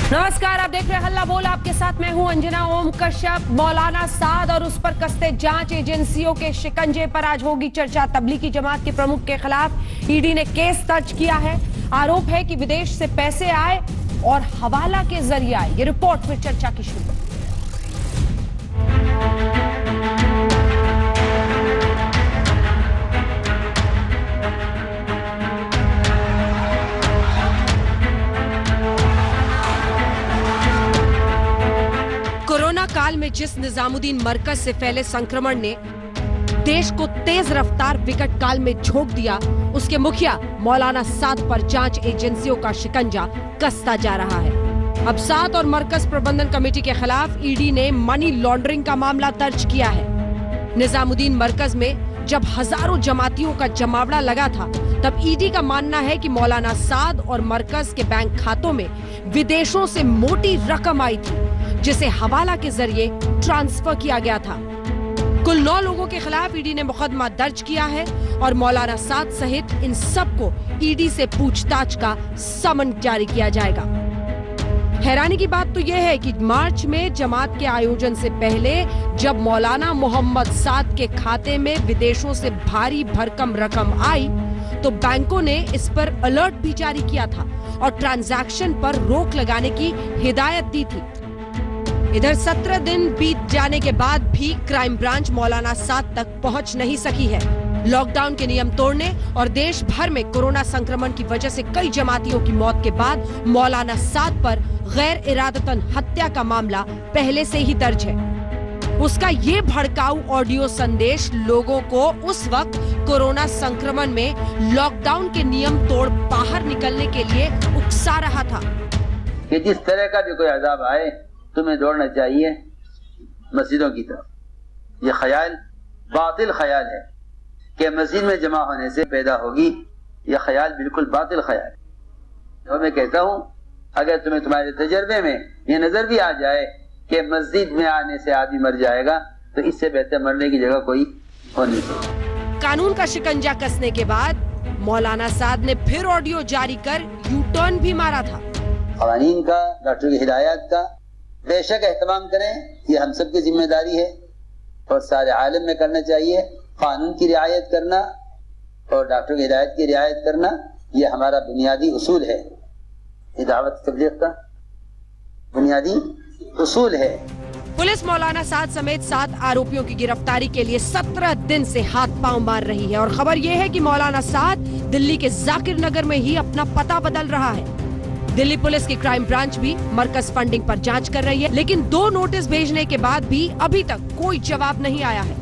नमस्कार, आप देख रहे हैं हल्ला बोल। आपके साथ मैं हूं अंजना ओम कश्यप। मौलाना साद और उस पर कसते जांच एजेंसियों के शिकंजे पर आज होगी चर्चा। तबलीगी जमात के प्रमुख के खिलाफ ईडी ने केस दर्ज किया है। आरोप है कि विदेश से पैसे आए और हवाला के जरिए आए। ये रिपोर्ट में चर्चा की शुरुआत। कोरोना काल में जिस निजामुद्दीन मरकज से फैले संक्रमण ने देश को तेज रफ्तार विकट काल में झोंक दिया, उसके मुखिया मौलाना साद पर जांच एजेंसियों का शिकंजा कसता जा रहा है। अब साद और मरकज प्रबंधन कमेटी के खिलाफ ईडी ने मनी लॉन्ड्रिंग का मामला दर्ज किया है। निजामुद्दीन मरकज में जब हजारों जमातियों का जमावड़ा लगा था, तब ईडी का मानना है कि मौलाना साद और मरकज के बैंक खातों में विदेशों से मोटी रकम आई थी, जिसे हवाला के जरिए ट्रांसफर किया गया था। कुल 9 लोगों के खिलाफ ईडी ने मुकदमा दर्ज किया है और मौलाना साद सहित इन सबको ईडी से पूछताछ का समन जारी किया जाएगा। हैरानी की बात तो यह है कि मार्च में जमात के आयोजन से पहले जब मौलाना मोहम्मद साद के खाते में विदेशों से भारी भरकम रकम आई, तो बैंकों ने इस पर अलर्ट भी जारी किया था और ट्रांजैक्शन पर रोक लगाने की हिदायत दी थी। इधर 17 दिन बीत जाने के बाद भी क्राइम ब्रांच मौलाना साद तक पहुंच नहीं सकी है। लॉकडाउन के नियम तोड़ने और देश भर में कोरोना संक्रमण की वजह से कई जमातियों की मौत के बाद मौलाना साद पर गैर इरादतन हत्या का मामला पहले से ही दर्ज है। उसका ये भड़काऊ ऑडियो संदेश लोगों को उस वक्त कोरोना संक्रमण में लॉकडाउन के नियम तोड़ बाहर निकलने के लिए उकसा रहा था कि जिस तरह का भी कोई अजाब आए, तुम्हें दौड़ना चाहिए मस्जिदों की तरफ। ये ख्याल बातिल ख्याल है कि मस्जिद में जमा होने से पैदा होगी। यह ख्याल बिल्कुल बातिल ख्याल है। तो मैं कहता हूँ, अगर तुम्हें तुम्हारे तजर्बे में यह नजर भी आ जाए कि मस्जिद में आने से आदमी मर जाएगा, तो इससे बेहतर मरने की जगह कोई हो नहीं सकती। कानून का शिकंजा कसने के बाद मौलाना साद ने फिर ऑडियो जारी कर यू टर्न भी मारा था। क़वानीन का, डॉक्टर की हिदायत का बेशक एहतमाम करें, ये हम सब की जिम्मेदारी है और सारे आलम में करना चाहिए। कानून की रियायत करना और डॉक्टर की हिदायत की रियायत करना, ये हमारा बुनियादी उसूल है। ये दावत तबलीग का बुनियादी उसूल है। पुलिस मौलाना साद समेत 7 आरोपियों की गिरफ्तारी के लिए 17 दिन से हाथ पांव मार रही है और खबर यह है कि मौलाना साद दिल्ली के जाकिर नगर में ही अपना पता बदल रहा है। दिल्ली पुलिस की क्राइम ब्रांच भी मरकज फंडिंग पर जांच कर रही है, लेकिन 2 नोटिस भेजने के बाद भी अभी तक कोई जवाब नहीं आया है।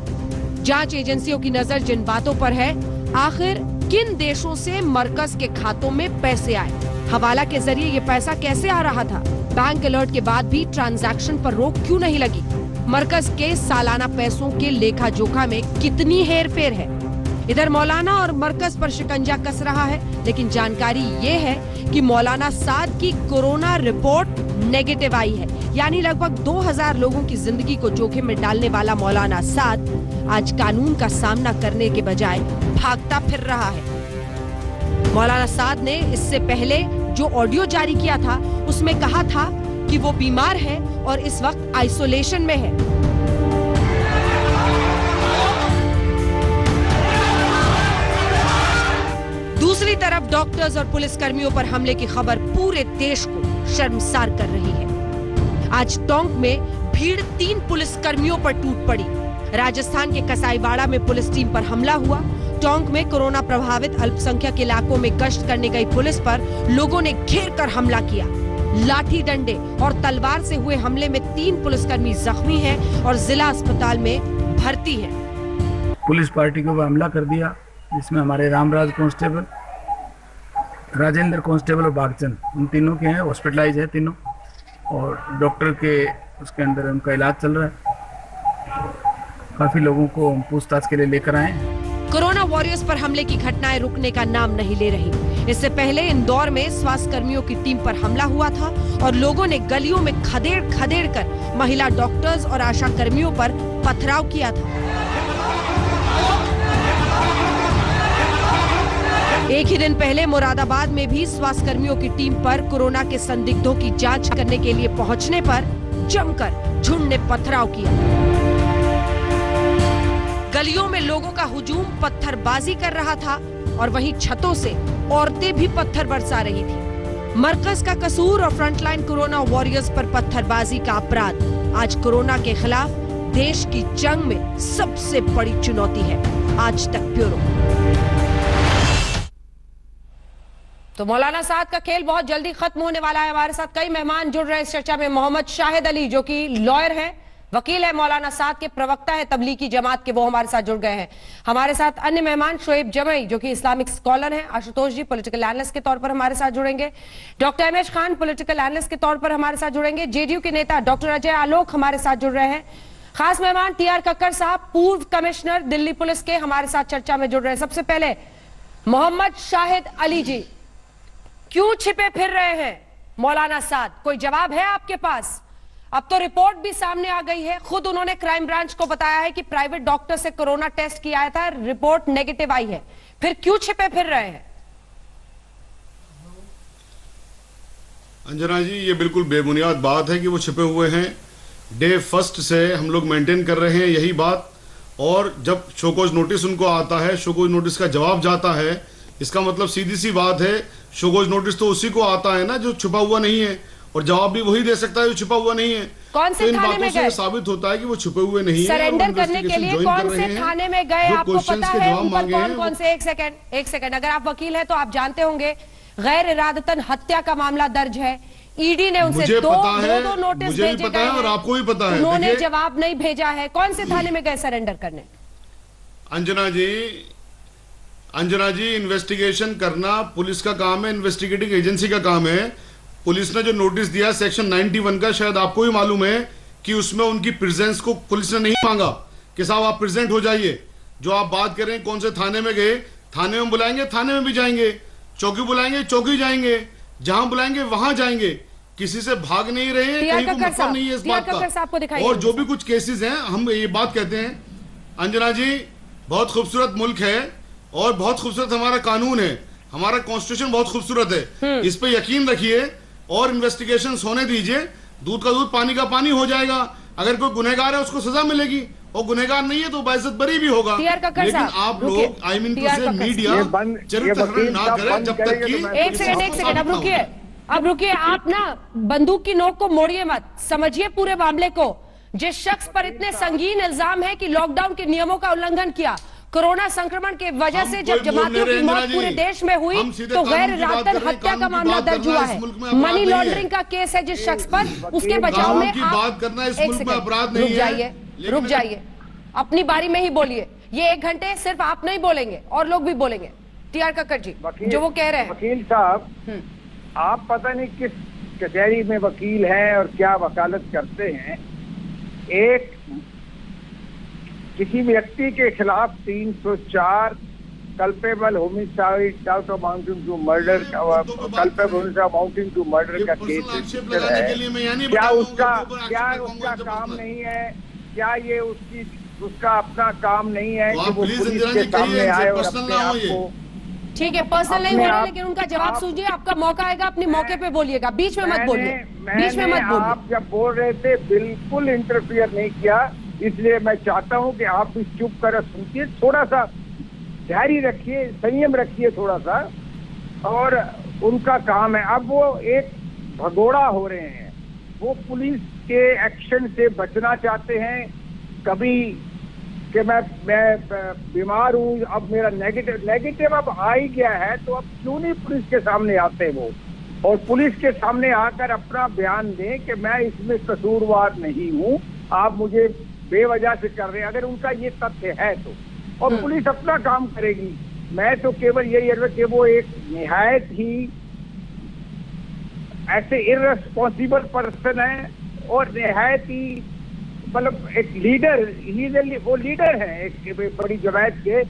जांच एजेंसियों की नजर जिन बातों पर है, आखिर किन देशों से मरकज के खातों में पैसे आए, हवाला के जरिए ये पैसा कैसे आ रहा था, बैंक अलर्ट के बाद भी ट्रांजैक्शन पर रोक क्यों नहीं लगी, मरकज के सालाना पैसों के लेखा जोखा में कितनी हेरफेर है। इधर मौलाना और मरकज पर शिकंजा कस रहा है, लेकिन जानकारी ये है कि मौलाना साद की कोरोना रिपोर्ट नेगेटिव आई है। यानी लगभग 2000 लोगों की जिंदगी को जोखिम में डालने वाला मौलाना साद आज कानून का सामना करने के बजाय भागता फिर रहा है। मौलाना साद ने इससे पहले जो ऑडियो जारी किया था, उसमें कहा था कि वो बीमार है और इस वक्त आइसोलेशन में है। दूसरी तरफ डॉक्टर्स और पुलिसकर्मियों पर हमले की खबर पूरे देश को शर्मसार कर रही है। आज टोंक में भीड़ 3 पुलिसकर्मियों पर टूट पड़ी। राजस्थान के कसाईवाड़ा में पुलिस टीम पर हमला हुआ। टोंक में कोरोना प्रभावित अल्पसंख्यक इलाकों में गश्त करने गई पुलिस पर लोगों ने घेर कर हमला किया। लाठी डंडे और तलवार से हुए हमले में 3 पुलिसकर्मी जख्मी हैं और जिला अस्पताल में भर्ती हैं। पुलिस पार्टी के ऊपर हमला कर दिया, जिसमें हमारे रामराज कांस्टेबल, राजेंद्र कांस्टेबल और बागचंद, उन तीनों के हैं, हॉस्पिटलाइज है तीनों, और डॉक्टर के उसके अंदर उनका इलाज चल रहा है। काफी लोगों को पूछताछ के लिए लेकर आए हैं। कोरोना वॉरियर्स पर हमले की घटनाएं रुकने का नाम नहीं ले रही। इससे पहले इंदौर में स्वास्थ्य कर्मियों की टीम पर हमला हुआ था और लोगों ने गलियों में खदेड़ खदेड़ कर महिला डॉक्टर्स और आशा कर्मियों पर पथराव किया था। एक ही दिन पहले मुरादाबाद में भी स्वास्थ्य कर्मियों की टीम पर कोरोना के संदिग्धों की जांच करने के लिए पहुंचने पर जमकर झुंड ने पथराव किया। गलियों में लोगों का हुजूम पत्थरबाजी कर रहा था और वहीं छतों से औरतें भी पत्थर बरसा रही थी। मरकज का कसूर और फ्रंटलाइन कोरोना वॉरियर्स पर पत्थरबाजी का अपराध आज कोरोना के खिलाफ देश की जंग में सबसे बड़ी चुनौती है। आज तक ब्यूरो। तो मौलाना साद का खेल बहुत जल्दी खत्म होने वाला है। हमारे साथ कई मेहमान जुड़ रहे हैं इस चर्चा में। मोहम्मद शाहिद अली जो कि लॉयर हैं, वकील है, मौलाना साद के प्रवक्ता है तबलीगी जमात के, वो हमारे साथ जुड़ गए हैं। हमारे साथ अन्य मेहमान शोएब जमई जो कि इस्लामिक स्कॉलर हैं, आशुतोष जी पॉलिटिकल एनालिस्ट के तौर पर हमारे साथ जुड़ेंगे, doctor MH Khan political analyst के तौर पर हमारे साथ जुड़ेंगे, जेडीयू के नेता डॉक्टर अजय आलोक हमारे साथ जुड़ रहे हैं, खास मेहमान टीआर कक्कर साहब पूर्व कमिश्नर दिल्ली पुलिस के हमारे साथ चर्चा में जुड़ रहे हैं। सबसे पहले मोहम्मद शाहिद अली जी, क्यों छिपे फिर रहे हैं मौलाना साद? कोई जवाब है आपके पास? अब तो रिपोर्ट भी सामने आ गई है, खुद उन्होंने क्राइम ब्रांच को बताया है कि प्राइवेट डॉक्टर से कोरोना टेस्ट किया था, रिपोर्ट नेगेटिव आई है, फिर क्यों छिपे फिर रहे हैं? अंजना जी, ये बिल्कुल बेबुनियाद बात है कि वो छिपे हुए हैं। डे फर्स्ट से हम लोग मेंटेन कर रहे हैं यही बात, और जब शोकॉज नोटिस उनको आता है, शोकॉज नोटिस का जवाब जाता है, इसका मतलब सीधी सी बात है शोकॉज नोटिस तो उसी को आता है ना जो छुपा हुआ नहीं है, और जवाब भी वही दे सकता है जो छुपा हुआ नहीं है। कौन से तो थाने में गए? साबित होता है कि वो छुपे हुए नहीं है। सरेंडर करने के लिए कौन से थाने में गए आपको पता है? ऊपर कौन से? एक सेकंड, अगर आप वकील हैं तो आप जानते होंगे गैर इरादतन हत्या का मामला दर्ज है। ईडी ने उनसे दो नोटिस भेजे गए और आपको भी पता है, उन्होंने जवाब नहीं भेजा है। कौन से थाने में गए सरेंडर करने? अंजना जी, इन्वेस्टिगेशन करना पुलिस का काम है, इन्वेस्टिगेटिंग एजेंसी का काम है। पुलिस ने जो नोटिस दिया सेक्शन 91 का, शायद आपको भी मालूम है कि उसमें उनकी प्रेजेंस को पुलिस ने नहीं मांगा कि साहब आप प्रेजेंट हो जाइए। जो आप बात कर रहे हैं कौन से थाने में गए, थाने में बुलाएंगे थाने में भी जाएंगे, चौकी बुलाएंगे चौकी जाएंगे, जहां बुलाएंगे वहां जाएंगे, किसी से भाग नहीं रहे हैं, कहीं को मतलब नहीं है इस बात का। और जो भी कुछ केसेस हैं, हम ये बात कहते हैं अंजना जी, बहुत खूबसूरत मुल्क है और बहुत खूबसूरत हमारा कानून है, हमारा कॉन्स्टिट्यूशन बहुत खूबसूरत है, इस पे यकीन रखिए और इन्वेस्टिगेशन होने दीजिए। दूध का दूध पानी का पानी हो जाएगा। अगर कोई गुनहगार है उसको सजा मिलेगी, और गुनहगार नहीं है तो बाइज्जत बरी भी होगा। लेकिन आप लोग आई मीन टू से मीडिया चरित्र हरण ना करें जब तक कि एक सेकंड अब रुकिए आप ना बंदूक की नोक को मोड़िए मत, समझिए पूरे मामले को। जिस शख्स पर इतने संगीन इल्जाम है कि लॉकडाउन के नियमों का उल्लंघन किया, कोरोना संक्रमण के वजह से जब जमातियों की मौत पूरे देश में हुई तो गैर इरादतन हत्या का मामला दर्ज हुआ है, मनी लॉन्ड्रिंग का केस है जिस शख्स पर, उसके बचाव में आप रुक जाइए, अपनी बारी में ही बोलिए। ये 1 घंटे सिर्फ आप नहीं बोलेंगे और लोग भी बोलेंगे। टीआर कक्कर जी जो वो कह रहे हैं। वकील साहब, आप पता नहीं किस कचहरी में वकील हैं और क्या वकालत करते हैं। एक किसी व्यक्ति के खिलाफ 304 culpable homicide amounting to murder culpable amounting to murder का केस रजिस्टर है। क्या उसका काम नहीं है? क्या ये उसका अपना काम नहीं है कि वो पुलिस के सामने आए और अपने आप को? ठीक है, पर्सनल नहीं बोले, लेकिन उनका जवाब सुनिए। आपका मौका आएगा, अपने मौके पे बोलिएगा, बीच में मत बोलिए, बीच में मत बोलिए। आप जब बोल रहे थे बिल्कुल इंटरफियर नहीं किया, इसलिए मैं चाहता हूं कि आप भी चुप कर सुनिए, थोड़ा सा धैर्य रखिए, संयम रखिए थोड़ा सा। और उनका काम है, अब वो एक भगोड़ा हो रहे हैं, वो पुलिस के एक्शन से बचना चाहते हैं। कभी कि मैं बीमार हूँ, अब मेरा नेगेटिव अब आ ही गया है, तो अब क्यों नहीं पुलिस के सामने आते वो, और पुलिस के सामने आकर अपना बयान दें कि मैं इसमें कसूरवार नहीं हूँ, आप मुझे बेवजह से कर रहे हैं, अगर उनका ये तथ्य है तो। और पुलिस अपना काम करेगी। मैं तो केवल यही है कि वो एक निहायत ही ऐसे इररेस्पॉन्सिबल पर्सन है और निहायत ही मतलब एक लीडर, वो लीडर है एक बड़ी जमात के,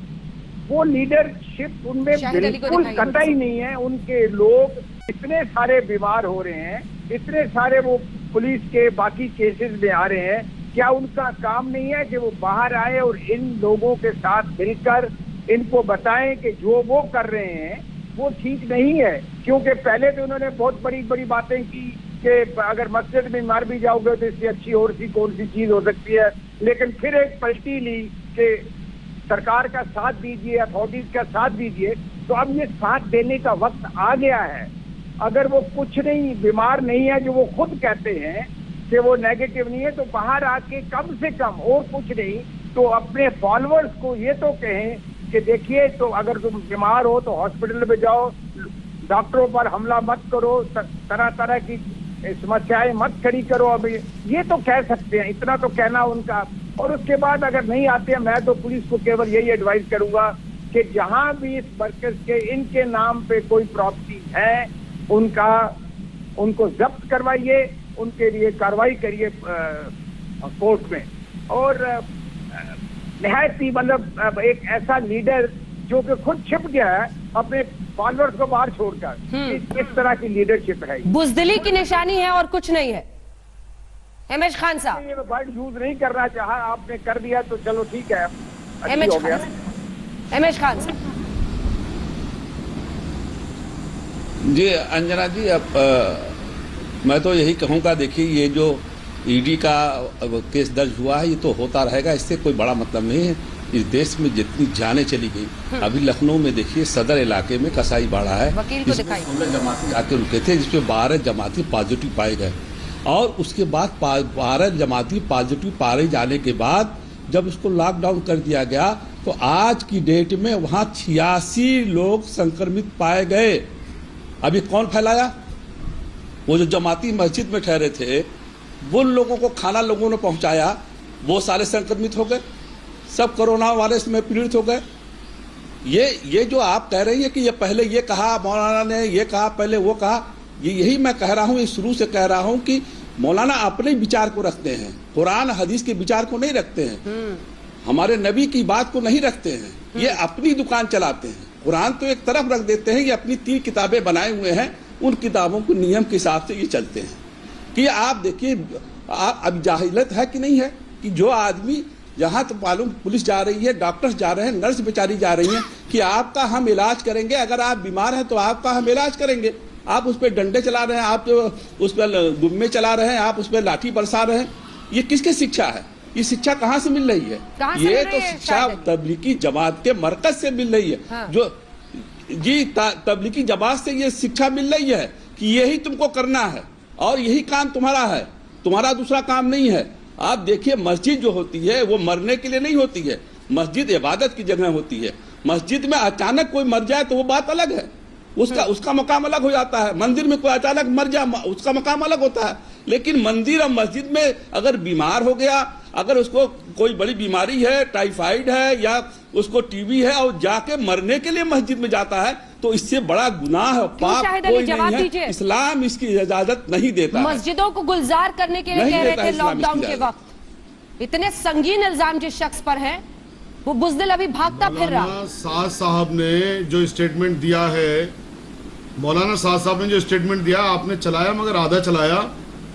वो लीडरशिप उनमें बिल्कुल कतई नहीं है। उनके लोग इतने सारे बीमार हो रहे हैं, इतने सारे वो पुलिस के बाकी केसेस में आ रहे हैं, क्या उनका काम नहीं है कि वो बाहर आए और इन लोगों के साथ मिलकर इनको बताएं कि जो वो कर रहे हैं वो ठीक नहीं है, क्योंकि पहले तो उन्होंने बहुत बड़ी बड़ी बातें की कि अगर मस्जिद में मर भी जाओगे तो इससे अच्छी और सी कौन सी चीज हो सकती है, लेकिन फिर एक पलटी ली कि सरकार का साथ दीजिए, अथॉरिटीज का साथ दीजिए। तो अब ये साथ देने का वक्त आ गया है। अगर वो कुछ नहीं, बीमार नहीं है, जो वो खुद कहते हैं कि वो नेगेटिव नहीं है, तो बाहर आके कम से कम, और कुछ नहीं तो अपने फॉलोअर्स को ये तो कहें कि देखिए, तो अगर तुम बीमार हो तो हॉस्पिटल में जाओ, डॉक्टरों पर हमला मत करो, तरह तरह की समस्याएं मत खड़ी करो। अब ये तो कह सकते हैं, इतना तो कहना उनका। और उसके बाद अगर नहीं आते हैं, मैं तो पुलिस को केवल यही एडवाइस करूंगा कि जहां भी इस वर्कर्स के इनके नाम पे कोई प्रॉपर्टी है, उनको जब्त करवाइए, उनके लिए कार्रवाई करिए कोर्ट में। और निहायत ही मतलब एक ऐसा लीडर जो कि खुद छिप गया है अपने फॉलोअर्स को बाहर छोड़कर, इस तरह की लीडरशिप है। बुजदिली की निशानी है और कुछ नहीं है। एमएच खान साहब, ये वर्ड यूज नहीं करना चाहा, आपने कर दिया तो चलो ठीक है, एमएच हो गया। खान साहब जी, अंजना जी, अब मैं तो यही कहूँगा, देखिए ये जो ईडी का केस दर्ज हुआ है ये तो होता रहेगा, इससे कोई बड़ा मतलब नहीं है। इस देश में जितनी जानें चली गई, अभी लखनऊ में देखिए सदर इलाके में कसाई बाड़ा है, वकील को दिखाई 16 जमाती आके रुके थे, जिसमें 12 जमाती पॉजिटिव पाए गए। और उसके बाद 12 जमाती पॉजिटिव पाए जाने के बाद जब उसको लॉकडाउन कर दिया गया तो आज की डेट में वहाँ 86 लोग संक्रमित पाए गए। अभी कौन फैलाया? वो जो जमाती मस्जिद में ठहरे थे, वो लोगों को खाना लोगों ने पहुंचाया, वो सारे संक्रमित हो गए, सब कोरोना वायरस में पीड़ित हो गए। ये जो आप कह रही है कि ये पहले ये कहा मौलाना ने, ये कहा पहले वो कहा, यही मैं कह रहा हूँ, ये शुरू से कह रहा हूँ कि मौलाना अपने विचार को रखते हैं, कुरान हदीस के विचार को नहीं रखते हैं, हमारे नबी की बात को नहीं रखते हैं, ये अपनी दुकान चलाते हैं। कुरान तो एक तरफ रख देते हैं, ये अपनी 3 किताबें बनाए हुए हैं, उन किताबों को नियम के हिसाब से ये चलते हैं। कि आप देखिए, अब जाहिलत है कि नहीं है कि जो आदमी यहाँ तो मालूम पुलिस जा रही है, डॉक्टर्स जा रहे हैं, नर्स बेचारी जा रही हैं कि आपका हम इलाज करेंगे, अगर आप बीमार हैं तो आपका हम इलाज करेंगे। आप उस पर डंडे चला रहे हैं, आप उस पर गुम्मे चला रहे हैं, आप उस पर लाठी बरसा रहे हैं, ये किसकी शिक्षा है? ये शिक्षा कहाँ से मिल रही है? ये तो शिक्षा तबलीगी जमात के मरकज से मिल रही है। हाँ। जो जी तबलीगी जमात से ये शिक्षा मिल रही है कि यही तुमको करना है और यही काम तुम्हारा है, तुम्हारा दूसरा काम नहीं है। आप देखिए, मस्जिद जो होती है वो मरने के लिए नहीं होती है, मस्जिद इबादत की जगह होती है। मस्जिद में अचानक कोई मर जाए तो वो बात अलग है, उसका मकाम अलग हो जाता है। मंदिर में कोई अचानक मर जाए उसका मकाम अलग होता है, लेकिन मंदिर और मस्जिद में अगर बीमार हो गया, अगर उसको कोई बड़ी बीमारी है, टाइफाइड है या उसको टीबी है और जाके मरने के लिए मस्जिद में जाता है, तो इससे बड़ा गुनाह पाप कोई नहीं है। इस्लाम इसकी इजाजत नहीं देता। मस्जिदों को गुलजार करने के लिए कह रहे थे लॉकडाउन के वक्त। इतने संगीन इल्जाम जिस शख्स पर है, वो बुज़दिल अभी भागता फिर रहा। साद साहब ने जो स्टेटमेंट दिया है, मौलाना साद साहब ने जो स्टेटमेंट दिया, आपने चलाया मगर आधा चलाया,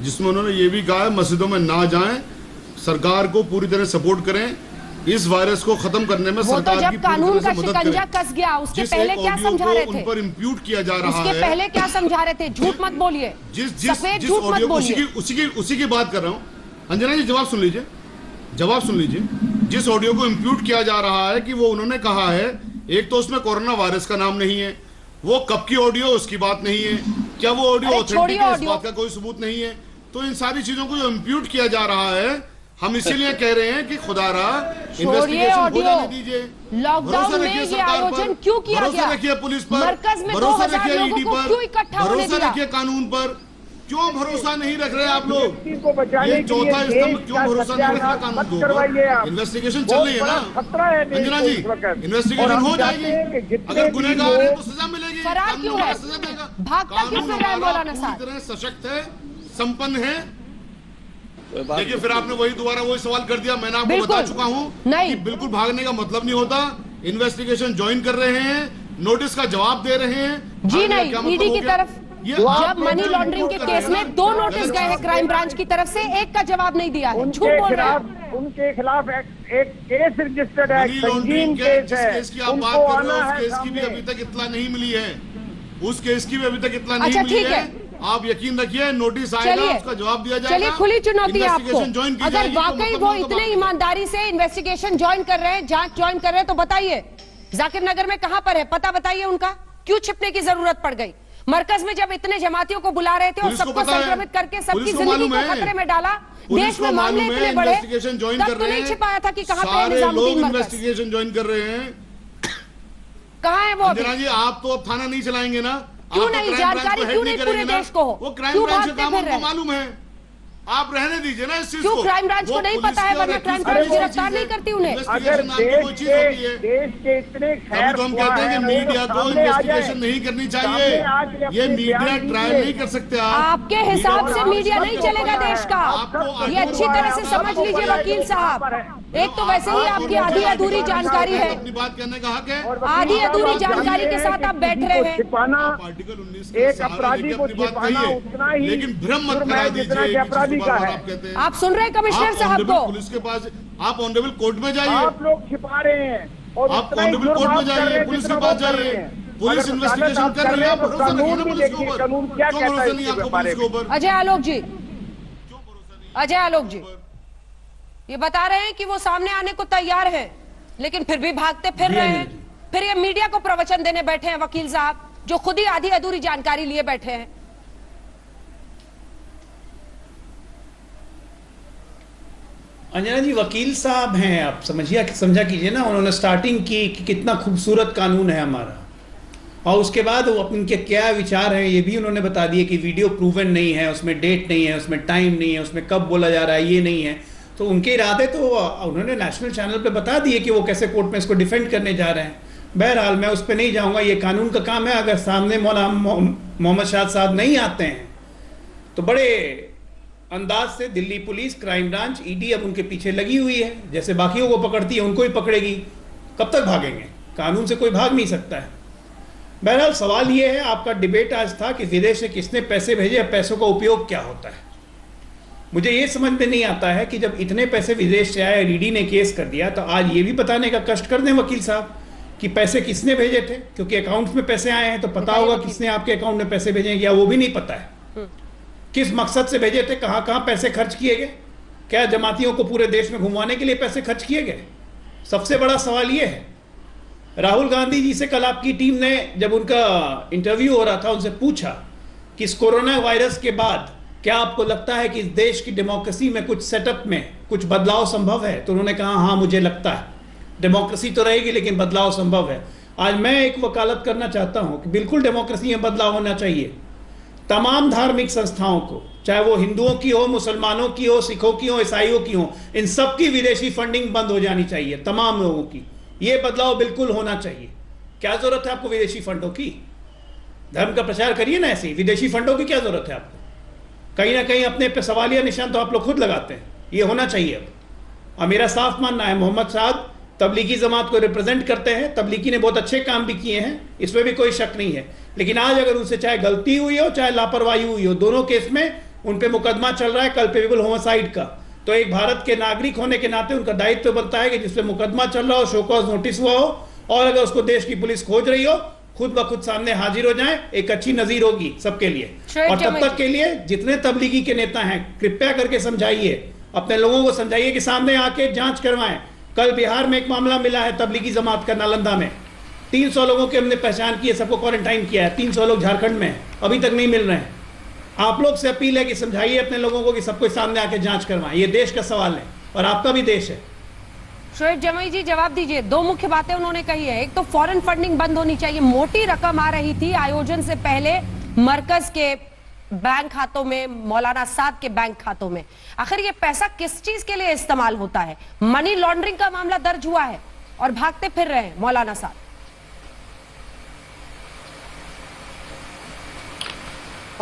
जिसमें उन्होंने ये भी कहा है मस्जिदों में ना जाएं, सरकार को पूरी तरह सपोर्ट करें, इस वायरस को खत्म करने में सरकार की पूरी तरह से मदद करें। कस गया, उसके पहले क्या समझा रहे थे? उन पर इम्प्यूट किया जा रहा है, उसके पहले क्या समझा रहे थे? झूठ मत बोलिए, जिस ऑडियो को उसी की बात कर रहा हूँ। अंजना जी जवाब सुन लीजिए। जिस ऑडियो को इम्प्यूट किया जा रहा है कि वो उन्होंने कहा है, एक तो उसमें कोरोना वायरस का नाम नहीं है, वो कब की ऑडियो उसकी बात नहीं है, क्या वो ऑडियो ऑथेंटिक है इस बात का कोई सबूत नहीं है। तो इन सारी चीजों को जो इम्प्यूट किया जा रहा है, हम इसीलिए कह रहे हैं कि खुदारा इन्वेस्टिगेशन हो जाने दीजिए। लॉकडाउन में ये आयोजन क्यों किया गया? भरोसा रखिए पुलिस पर, मरकज में भरोसा रखिए 2000 ईडी लोगों को क्यों इकट्ठा पर, होने भरोसा दिया? रखिए कानून पर। क्यों भरोसा नहीं रख रहे आप लोग? ये चौथा स्तंभ, क्यों भरोसा नहीं रख रहे कानून को? इन्वेस्टिगेशन चल रही है ना अंजना जी, इन्वेस्टिगेशन हो जाएगी, अगर गुनहगार है तो सजा मिलेगी, फरार क्यों है? भागता क्यों फिर रहा है मौलाना साहब? पूरी तरह सशक्त है, संपन्न है। देखिए, फिर आपने दोबारा वही सवाल कर दिया। मैंने आपको बता चुका हूँ कि बिल्कुल भागने का मतलब नहीं होता। इन्वेस्टिगेशन ज्वाइन कर रहे हैं, नोटिस का जवाब दे रहे हैं जी नहीं। ईडी की तरफ जब मनी लॉन्ड्रिंग के केस में 2 नोटिस गए हैं क्राइम ब्रांच की तरफ से, एक का जवाब नहीं दिया है। झूठ बोल रहे हैं। उनके खिलाफ एक केस रजिस्टर्ड है, संगीन केस है, केस की आप बात कर रहे हो, उस केस की भी अभी तक इत्तला नहीं मिली है। उस केस की भी अभी तक इतना नहीं अच्छा, मिली ठीक है। है। आप यकीन रखिए, नोटिस आएगा, चलिए, उसका जवाब दिया जाएगा। चलिए खुली चुनौती है आपको। इन्वेस्टिगेशन ज्वाइन की अगर जाएगी, तो वाकई मतलब वो तो इतने बात है। ईमानदारी से इन्वेस्टिगेशन ज्वाइन कर रहे हैं, जांच ज्वाइन कर रहे हैं, तो बताइए जाकिर नगर में कहां पर है, पता बताइए उनका, क्यों छिपने की जरूरत पड़ गई? मरकज में जब इतने जमातियों को बुला रहे थे और पुलिस को सबको पता है, संक्रमित करके सबकी पुलिस को जिंदगी मालूम को है, खतरे में डाला, पुलिस देश को में मामले मालूम है, इतने बड़े, इन्वेस्टिगेशन ज्वाइन तब कर तो रहे नहीं हैं। छिपाया था कि कहां पे है सारे लोग निजामुद्दीन मरकज, इन्वेस्टिगेशन ज्वाइन कर रहे हैं। कहां है वो अभी? अंजना जी, आप तो अब थाना नहीं चलाएंगे ना? क्यों आप तो नहीं? क्राइम ब्रांच जानकारी को हेड क्यों नहीं करेंगे पूरे ना? देश को हो? वो क्राइम क्यों ब्रांच का भागते काम फिर रहे उनको हैं? मालूम है, आप रहने दीजिए ना इस चीज क्यों को। क्राइम ब्रांच को वो नहीं पुलिस पता है, की वरना और क्राइम एक्टिव ब्रांच कोई गिरफ्तार चीज नहीं है। करती उन्हें? अगर इन्वेस्टिगेशन नाम की कोई चीज होती है। देश के इतने तभी खैर तो हम ख्वाह कहते हैं कि हैं, मीडिया को सामने आ जाए। इन्वेस्टिगेशन नहीं करनी सामने चाहिए। आके अपने ये मीडिया बयान ट्रायल दीजिए। नहीं कर सकते आप। आपके हिसाब से मीडिया नहीं चलेगा देश का, आपको ये अच्छी तरह से समझ लीजिए वकील साहब। एक तो वैसे ही आपकी आधी अधूरी जानकारी है, अपनी बात करने का हक है। आधी अधूरी जानकारी के साथ आप बैठ रहे हैं। छिपाना, आर्टिकल 19 एक अपराधी को छिपाना उतना ही लेकिन भ्रम मत जुर्म करा है जितना कि दीजिए। अपराधी का है। आप कहते हैं, आप सुन रहे हैं कमिश्नर आप साहब ऑनरेबल को? पुलिस के पास, आप ऑनरेबल कोर्ट में जाइए, आप लोग छिपा रहे हैं और आप उतना ही ऑनरेबल जुर्म कोर्ट में आप कर रहे जाइए, हैं पुलिस जितना के पास वो कर जाइए, रहे हैं। पुलिस अगर इन्वेस्टिगेशन आप कर रही है, आप तो भरोसा रखिए कानून ना भी पुलिस के देखिए, ऊपर। कानून क्या क्यों कहता भरोसा है नहीं इसके आपको बारे पुलिस के में? ऊपर? अजय आलोक जी, अजय आलोक जी ये बता रहे हैं कि वो सामने आने को तैयार हैं, लेकिन फिर भी भागते फिर रहे हैं। फिर ये मीडिया को प्रवचन देने बैठे हैं वकील साहब, जो खुद ही आधी अधूरी जानकारी लिए बैठे हैं। अंजना जी, वकील साहब हैं, आप समझा कीजिए ना। उन्होंने स्टार्टिंग की कि कितना खूबसूरत कानून है हमारा, और उसके बाद वो उनके क्या विचार हैं ये भी उन्होंने बता दिए कि वीडियो प्रूवन नहीं है, उसमें डेट नहीं है, उसमें टाइम नहीं है, उसमें कब बोला जा रहा है ये नहीं है। तो उनके इरादे तो उन्होंने नेशनल चैनल पे बता दिए कि वो कैसे कोर्ट में इसको डिफेंड करने जा रहे हैं। बहरहाल मैं उस पर नहीं जाऊँगा, ये कानून का काम है। अगर सामने मौलाना मोहम्मद शाद साहब नहीं आते हैं तो बड़े अंदाज से Delhi police, crime branch, ED अब उनके पीछे लगी हुई है। जैसे बाकियों को पकड़ती है उनको ही पकड़ेगी। कब तक भागेंगे? कानून से कोई भाग नहीं सकता है। बहरहाल सवाल ये है, आपका डिबेट आज था कि विदेश से किसने पैसे भेजे, पैसों का उपयोग क्या होता है। मुझे ये समझ में नहीं आता है कि जब इतने पैसे विदेश से आए, ईडी ने केस कर दिया, तो आज ये भी बताने का कष्ट कर दें वकील साहब कि पैसे किसने भेजे थे। क्योंकि अकाउंट में पैसे आए हैं तो पता होगा किसने आपके अकाउंट में पैसे भेजे, या वो भी नहीं पता है। किस मकसद से भेजे थे, कहाँ कहाँ पैसे खर्च किए गए, क्या जमातियों को पूरे देश में घुमाने के लिए पैसे खर्च किए गए। सबसे बड़ा सवाल ये है, राहुल गांधी जी से कल आपकी टीम ने, जब उनका इंटरव्यू हो रहा था, उनसे पूछा कि इस कोरोना वायरस के बाद क्या आपको लगता है कि इस देश की डेमोक्रेसी में कुछ सेटअप में कुछ बदलाव संभव है, तो उन्होंने कहा हाँ मुझे लगता है डेमोक्रेसी तो रहेगी लेकिन बदलाव संभव है। आज मैं एक वकालत करना चाहता हूं कि बिल्कुल डेमोक्रेसी में बदलाव होना चाहिए। तमाम धार्मिक संस्थाओं को, चाहे वो हिंदुओं की हो, मुसलमानों की हो, सिखों की हो, ईसाइयों की हो, इन सब की विदेशी फंडिंग बंद हो जानी चाहिए, तमाम लोगों की। ये बदलाव बिल्कुल होना चाहिए। क्या जरूरत है आपको विदेशी फंडों की? धर्म का प्रचार करिए ना ऐसे ही। विदेशी फंडों की क्या जरूरत है आपको? कहीं ना कहीं अपने पे सवालिया निशान तो आप लोग खुद लगाते हैं। ये होना चाहिए अब। और मेरा साफ मानना है, मोहम्मद साहब तबलीगी जमात को रिप्रेजेंट करते हैं, तबलीगी ने बहुत अच्छे काम भी किए हैं, इसमें भी कोई शक नहीं है। लेकिन आज अगर उनसे चाहे गलती हुई हो चाहे लापरवाही हुई हो, दोनों केस में उन पे मुकदमा चल रहा है कल्पेबल होमिसाइड का, तो एक भारत के नागरिक होने के नाते उनका दायित्व तो बनता है कि जिसपे मुकदमा चल रहा हो, शो कॉज नोटिस हुआ हो, और अगर उसको देश की पुलिस खोज रही हो, खुद ब खुद सामने हाजिर हो जाए। एक अच्छी नजीर होगी सबके लिए। और तब तक के लिए जितने तबलीगी के नेता हैं, कृपया करके समझाइए, अपने लोगों को समझाइए कि सामने आके जांच करवाएं। कल बिहार में एक मामला मिला है तबलीगी जमात का, नालंदा में 300 लोगों की हमने पहचान की है, सबको क्वारंटाइन किया है। 300 लोग झारखंड में अभी तक नहीं मिल रहे हैं। आप लोग से अपील है कि समझाइए अपने लोगों को कि सबको सामने आके जांच करवाएं। ये देश का सवाल है और आपका भी देश है। शोएब जमई जी जवाब दीजिए। दो मुख्य बातें उन्होंने कही है। एक तो फॉरेन फंडिंग बंद होनी चाहिए। मोटी रकम आ रही थी आयोजन से पहले मरकज के बैंक खातों में, मौलाना साद के बैंक खातों में। आखिर ये पैसा किस चीज के लिए इस्तेमाल होता है? मनी लॉन्ड्रिंग का मामला दर्ज हुआ है और भागते फिर रहे हैं मौलाना साद।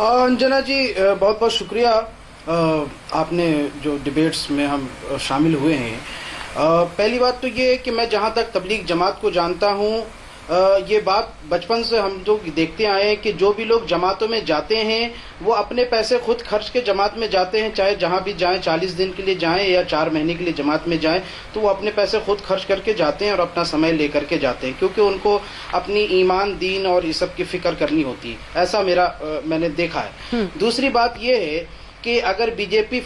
अंजना जी बहुत बहुत शुक्रिया, आपने जो डिबेट्स में हम शामिल हुए हैं। पहली बात तो ये है कि मैं जहाँ तक तबलीग जमात को जानता हूँ, ये बात बचपन से हम जो देखते आए हैं कि जो भी लोग जमातों में जाते हैं वो अपने पैसे खुद खर्च के जमात में जाते हैं, चाहे जहां भी जाएं, 40 दिन के लिए जाएं या 4 महीने के लिए जमात में जाएं, तो वो अपने पैसे खुद खर्च करके जाते हैं और अपना समय लेकर के जाते हैं, क्योंकि उनको अपनी ईमान, दीन और इस सब की फिक्र करनी होती है। ऐसा मैंने देखा है। दूसरी बात ये है कि अगर बीजेपी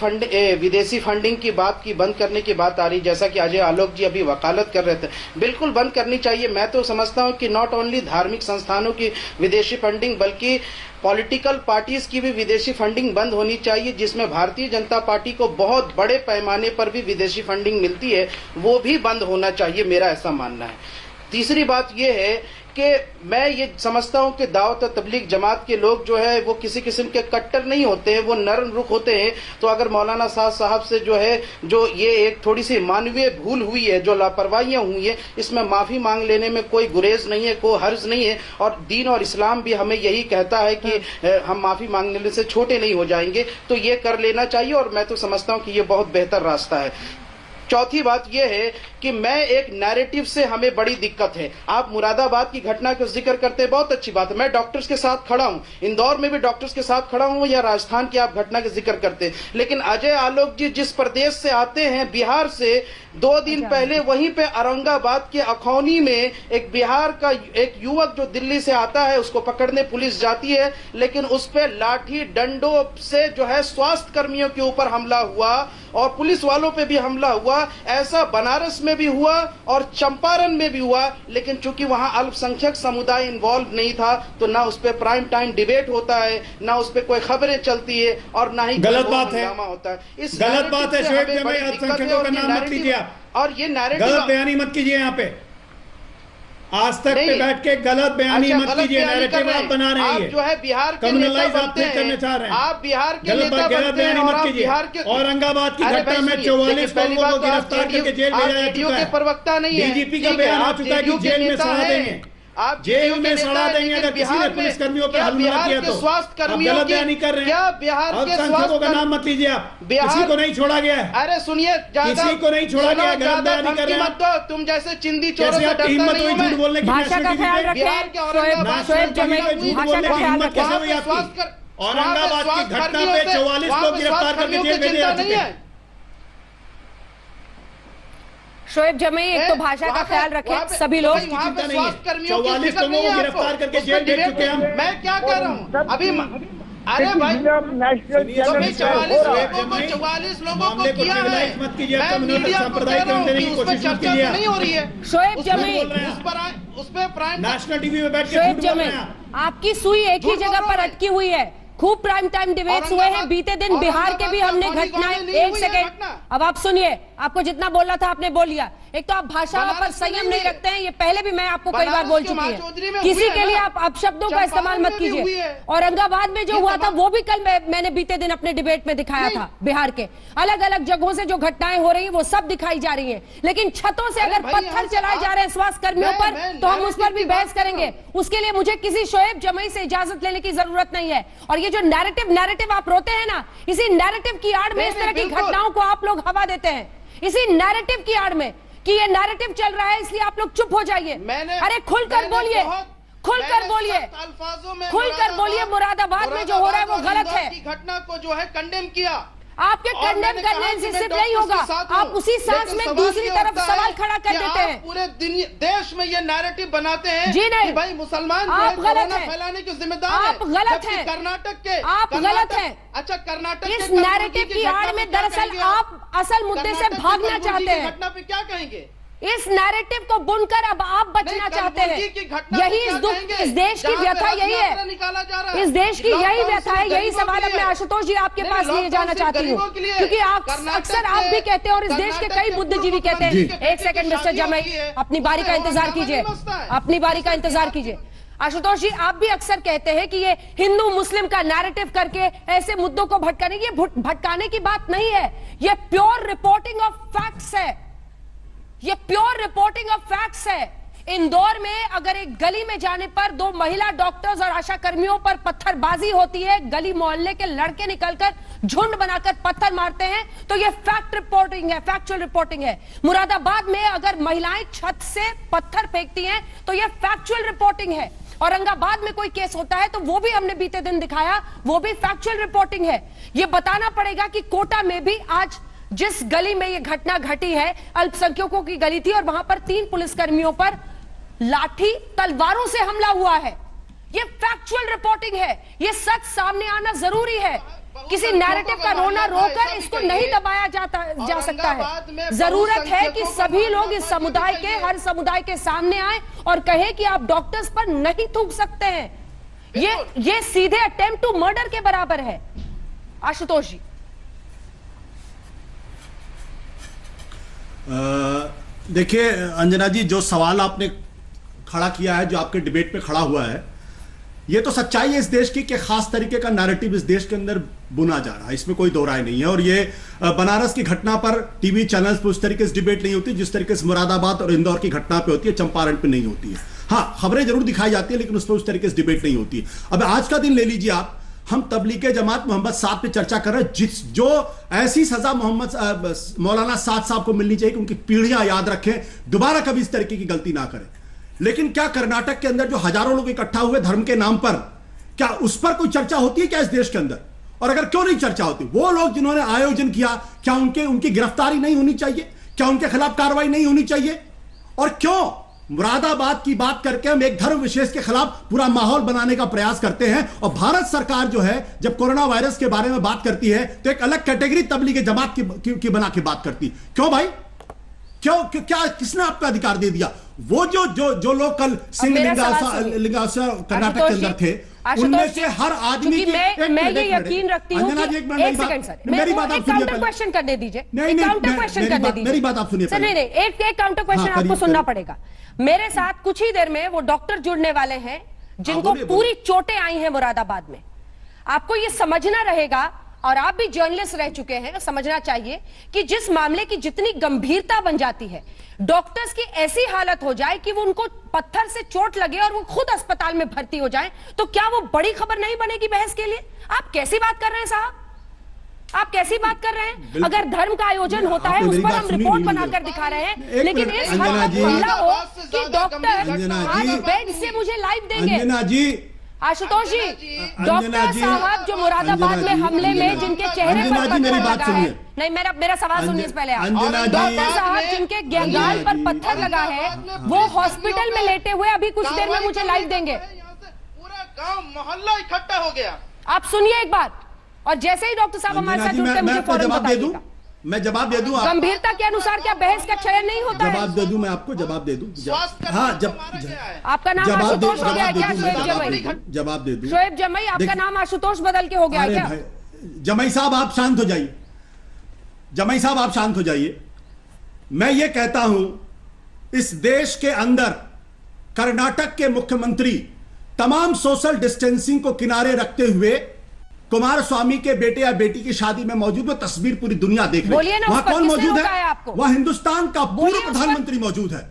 विदेशी फंडिंग की बंद करने की बात आ रही, जैसा कि अजय आलोक जी अभी वकालत कर रहे थे, बिल्कुल बंद करनी चाहिए। मैं तो समझता हूं कि नॉट ओनली धार्मिक संस्थानों की विदेशी फंडिंग बल्कि पॉलिटिकल पार्टीज की भी विदेशी फंडिंग बंद होनी चाहिए, जिसमें भारतीय जनता पार्टी को बहुत बड़े पैमाने पर भी विदेशी फंडिंग मिलती है, वो भी बंद होना चाहिए, मेरा ऐसा मानना है। तीसरी बात यह है कि मैं ये समझता हूं कि दावत और तबलीग जमात के लोग जो है वो किसी किस्म के कट्टर नहीं होते हैं, वो नरम रुख होते हैं। तो अगर मौलाना साहब से जो ये एक थोड़ी सी मानवीय भूल हुई है, जो लापरवाहियां हुई है, इसमें माफी मांग लेने में कोई गुरेज नहीं है, कोई हर्ज नहीं है। और दीन और इस्लाम भी हमें यही कहता है कि हम माफी मांगने से छोटे नहीं हो जाएंगे, तो ये कर लेना चाहिए और मैं तो समझता हूं कि ये बहुत बेहतर रास्ता है। चौथी बात यह है कि मैं एक नैरेटिव से हमें बड़ी दिक्कत है। आप मुरादाबाद की घटना का जिक्र करते हैं, बहुत अच्छी बात है, मैं डॉक्टर्स के साथ खड़ा हूं, इंदौर में भी डॉक्टर्स के साथ खड़ा हूं, या राजस्थान की आप घटना का जिक्र करते हैं। लेकिन अजय आलोक जी जिस प्रदेश से आते हैं, बिहार से, 2 दिन पहले वहीं पे औरंगाबाद के अखौनी में एक बिहार का एक युवक जो दिल्ली से आता है, उसको पकड़ने पुलिस जाती है, लेकिन उस पर लाठी डंडों से जो है स्वास्थ्य कर्मियों के ऊपर हमला हुआ और पुलिस वालों पे भी हमला हुआ। ऐसा बनारस में भी हुआ और चंपारण में भी हुआ, लेकिन चूंकि वहां अल्पसंख्यक समुदाय इन्वॉल्व नहीं था, तो ना उस पर प्राइम टाइम डिबेट होता है, ना उस पर कोई खबरें चलती है और ना ही गलत बात है, होता है। इस गलत बात है शोएब जमाई, अल्पसंख्यकों का नाम मत लीजिए आप, और ये नैरेटिव गलत बयानी मत कीजिए। यहाँ पे आज तक पे बैठ के गलत बयानी मत कीजिए, नैरेटिव आप बना रहे हैं, जो है बिहार के कम्युनलाइज आप करना चाह रहे हैं, आप बिहार के नेता गलत बयानी मत कीजिए। औरंगाबाद की घटना में 44 लोगों को गिरफ्तार करके जेल भेजा जा चुका है, प्रवक्ता नहीं है, डीजीपी का बयान आ चुका है कि जेल में सड़ा देंगे, आप जेल में सड़ा देंगे अगर किसी ने पुलिस कर्मियों पर हमला किया तो। स्वास्थ्य कर्मियों गलत बयानी कर रहे हैं, अल्पसंख्यकों का नाम मत लीजिए आप, किसी को नहीं छोड़ा गया है। अरे सुनिए, किसी को नहीं छोड़ा गया, गलत बयानी कर रहे हैं। तुम जैसे चिंदी चोरों से हिम्मत हुई झूठ बोलने की, भाषा का ख्याल रखें, झूठ बोलने की हिम्मत कैसे हुई आपकी? औरंगाबाद की घटना पे 44 लोग गिरफ्तार करके जेल भेजे जा चुके हैं। शोएब जमई, एक तो भाषा का ख्याल रखें सभी लोग। 44 लोगों को गिरफ्तार करके जेल भेज चुके हैं। मैं क्या कर रहा हूँ अभी? अरे भाई, नेशनल 44 लोगों को किया है, मत कीजिए, सांप्रदायिक चर्चा नहीं हो रही है। शोएब जमई, उस पर प्राइम नेशनल टीवी में बैठ के शोएब जमई, आपकी सुई एक ही जगह पर अटकी हुई है। खूब प्राइम टाइम डिबेट्स हुए हैं बीते दिन, बिहार के भी हमने घटनाएं। एक सेकेंड, अब आप सुनिए, आपको जितना बोलना था आपने बोल लिया। एक तो आप भाषा पर संयम नहीं रखते हैं, ये पहले भी मैं आपको कई बार बोल चुकी है। किसी के लिए आप अपशब्दों का इस्तेमाल मत कीजिए। औरंगाबाद में जो हुआ था वो भी कल मैंने बीते दिन अपने डिबेट में दिखाया था। बिहार के अलग अलग जगहों से जो घटनाएं हो रही है वो सब दिखाई जा रही है, लेकिन छतों से अगर पत्थर चलाए जा रहे हैं स्वास्थ्य कर्मियों पर, तो हम उस पर भी बहस करेंगे। उसके लिए मुझे किसी शोएब जमई से इजाजत लेने की जरूरत नहीं है। और ये जो नैरेटिव आप रोते हैं ना, इसी नैरेटिव की आड़ में इस तरह की घटनाओं को आप लोग हवा देते हैं, इसी नैरेटिव की आड़ में कि ये नैरेटिव चल रहा है इसलिए आप लोग चुप हो जाइए। अरे खुलकर बोलिए, खुलकर बोलिए, खुलकर बोलिए। मुरादाबाद में जो हो रहा है वो गलत है। घटना को जो है कंडेम किया, आपके कंडेम करने से सिर्फ नहीं होगा, आप उसी सांस में दूसरी तरफ सवाल खड़ा कर देते हैं। पूरे देश में ये नैरेटिव बनाते हैं जी नहीं, भाई मुसलमान आप गलत हैं, फैलाने की जिम्मेदार आप गलत हैं, कर्नाटक के आप गलत हैं। अच्छा, कर्नाटक इस नैरेटिव की आड़ में दरअसल आप असल मुद्दे से भागना चाहते हैं। घटना पे क्या कहेंगे? इस नैरेटिव को बुनकर अब आप बचना चाहते हैं। यही इस देश की व्यथा यही है, इस देश की यही व्यथा है। यही सवाल अब मैं आशुतोष जी आपके पास लिए जाना चाहती हूँ, क्योंकि अक्सर आप भी कहते हैं और इस देश के कई बुद्धिजीवी कहते हैं। एक सेकंड मिस्टर जमई, अपनी बारी का इंतजार कीजिए, अपनी बारी का इंतजार कीजिए। आशुतोष जी, आप भी अक्सर कहते हैं कि ये हिंदू मुस्लिम का नैरेटिव करके ऐसे मुद्दों को भटकाने की, भटकाने की बात नहीं है, ये प्योर रिपोर्टिंग ऑफ फैक्ट्स है, ये प्योर रिपोर्टिंग ऑफ फैक्ट्स है। इंदौर में अगर एक गली में जाने पर 2 महिला डॉक्टर्स और आशा कर्मियों पर पत्थरबाजी होती है, गली मोहल्ले के लड़के निकलकर झुंड बनाकर पत्थर मारते हैं, तो यह फैक्ट रिपोर्टिंग है, फैक्चुअल रिपोर्टिंग है। मुरादाबाद में अगर महिलाएं छत से पत्थर फेंकती हैं तो यह फैक्चुअल रिपोर्टिंग है। औरंगाबाद में कोई केस होता है तो वो भी हमने बीते दिन दिखाया, वो भी फैक्चुअल रिपोर्टिंग है। यह बताना पड़ेगा कि कोटा में भी आज जिस गली में यह घटना घटी है, अल्पसंख्यकों की गली थी और वहां पर 3 पुलिसकर्मियों पर लाठी तलवारों से हमला हुआ है। यह फैक्चुअल रिपोर्टिंग है, यह सच सामने आना जरूरी है। किसी नैरेटिव का रोना रोकर इसको नहीं दबाया जा सकता है। जरूरत है कि सभी लोग इस समुदाय के, हर समुदाय के सामने आए और कहें कि आप डॉक्टर्स पर नहीं थूक सकते हैं। ये सीधे अटेम्प्ट टू मर्डर के बराबर है। आशुतोष जी, देखिए अंजना जी, जो सवाल आपने खड़ा किया है, जो आपके डिबेट पे खड़ा हुआ है, ये तो सच्चाई है इस देश की कि खास तरीके का नैरेटिव इस देश के अंदर बुना जा रहा है, इसमें कोई दो राय नहीं है। और ये बनारस की घटना पर टीवी चैनल्स पे उस तरीके से डिबेट नहीं होती जिस तरीके से मुरादाबाद और इंदौर की घटना पे होती है, चंपारण पे नहीं होती है। हाँ, खबरें जरूर दिखाई जाती है लेकिन उस पर उस तरीके से डिबेट नहीं होती। अब आज का दिन ले लीजिए आप, हम तबलीग जमात मोहम्मद साद पे चर्चा कर रहे हैं, जो ऐसी सजा मौलाना साद साहब को मिलनी चाहिए कि उनकी पीढ़ियां याद रखें, दोबारा कभी इस तरीके की गलती ना करें। लेकिन क्या कर्नाटक के अंदर जो हजारों लोग इकट्ठा हुए धर्म के नाम पर, क्या उस पर कोई चर्चा होती है क्या इस देश के अंदर? और अगर क्यों नहीं चर्चा होती, वो लोग जिन्होंने आयोजन किया, क्या उनकी गिरफ्तारी नहीं होनी चाहिए? क्या उनके खिलाफ कार्रवाई नहीं होनी चाहिए? और क्यों मुरादाबाद की बात करके हम एक धर्म विशेष के खिलाफ पूरा माहौल बनाने का प्रयास करते हैं? और भारत सरकार जो है जब कोरोना वायरस के बारे में बात करती है तो एक अलग कैटेगरी तबलीग जमात की बना के बात करती। क्यों भाई? क्यों? क्या किसने आपको अधिकार दे दिया? वो जो लोग कल सिंह लिंगासा कर्नाटक के अंदर थे, उनमें से हर आदमी मैं ये यकीन रखती हूँ कि एक सेकंड सर, मेरी बात आप सुनिए, काउंटर क्वेश्चन करने दीजिए, काउंटर क्वेश्चन करने दीजिए, मेरी बात आप सुनिए सर। नहीं, एक काउंटर क्वेश्चन आपको सुनना पड़ेगा। मेरे साथ कुछ ही देर में वो डॉक्टर जुड़ने वाले हैं जिनको पूरी चोटें आई हैं मुरादाबाद में। आपको ये समझना रहेगा, और आप भी जर्नलिस्ट रह चुके हैं, समझना चाहिए कि जिस मामले की जितनी गंभीरता बन जाती है, डॉक्टर्स की ऐसी हालत हो जाए कि वो उनको पत्थर से चोट लगे और वो खुद अस्पताल में भर्ती हो जाए, तो क्या वो बड़ी खबर नहीं बनेगी बहस के लिए? आप कैसी बात कर रहे हैं साहब? आप कैसी बात कर रहे हैं? अगर धर्म का आयोजन होता है उस पर हम रिपोर्ट बनाकर दिखा रहे हैं, लेकिन इस हद तक हमला हो कि डॉक्टर आज बेड से मुझे लाइव देंगे। आशुतोष जी, डॉक्टर साहब जो मुरादाबाद में हमले में जिनके चेहरे पर पत्थर लगा है, नहीं मेरा सवाल सुनिए पहले आप। डॉक्टर साहब जिनके गाल पर पत्थर लगा है, वो हॉस्पिटल में लेटे हुए अभी कुछ देर में मुझे लाइव देंगे। पूरा गांव मोहल्ला इकट्ठा हो गया। आप सुनिए एक बात, और जैसे ही डॉक्टर साहब हमारे साथ जुड़ते हैं मुझे फौरन बताइएगा। मैं जवाब दे दूं। गंभीरता के अनुसार क्या बहस का चयन नहीं होता है? जवाब दे दूं, मैं आपको जवाब दे दूं। हाँ, आपका नाम आशुतोष हो गया क्या? शोएब जमई, जवाब दे दूं। शोएब जमई, आपका नाम आशुतोष बदल के हो गया क्या? जमई साहब आप शांत हो जाइए, जमई साहब आप शांत हो जाइए। मैं ये कहता हूं, इस देश के अंदर कर्नाटक के मुख्यमंत्री तमाम सोशल डिस्टेंसिंग को किनारे रखते हुए कुमार स्वामी के बेटे या बेटी की शादी में मौजूद, वो तस्वीर पूरी दुनिया देख रही है। वहां कौन मौजूद है? वहां हिंदुस्तान का पूर्व प्रधानमंत्री मौजूद है,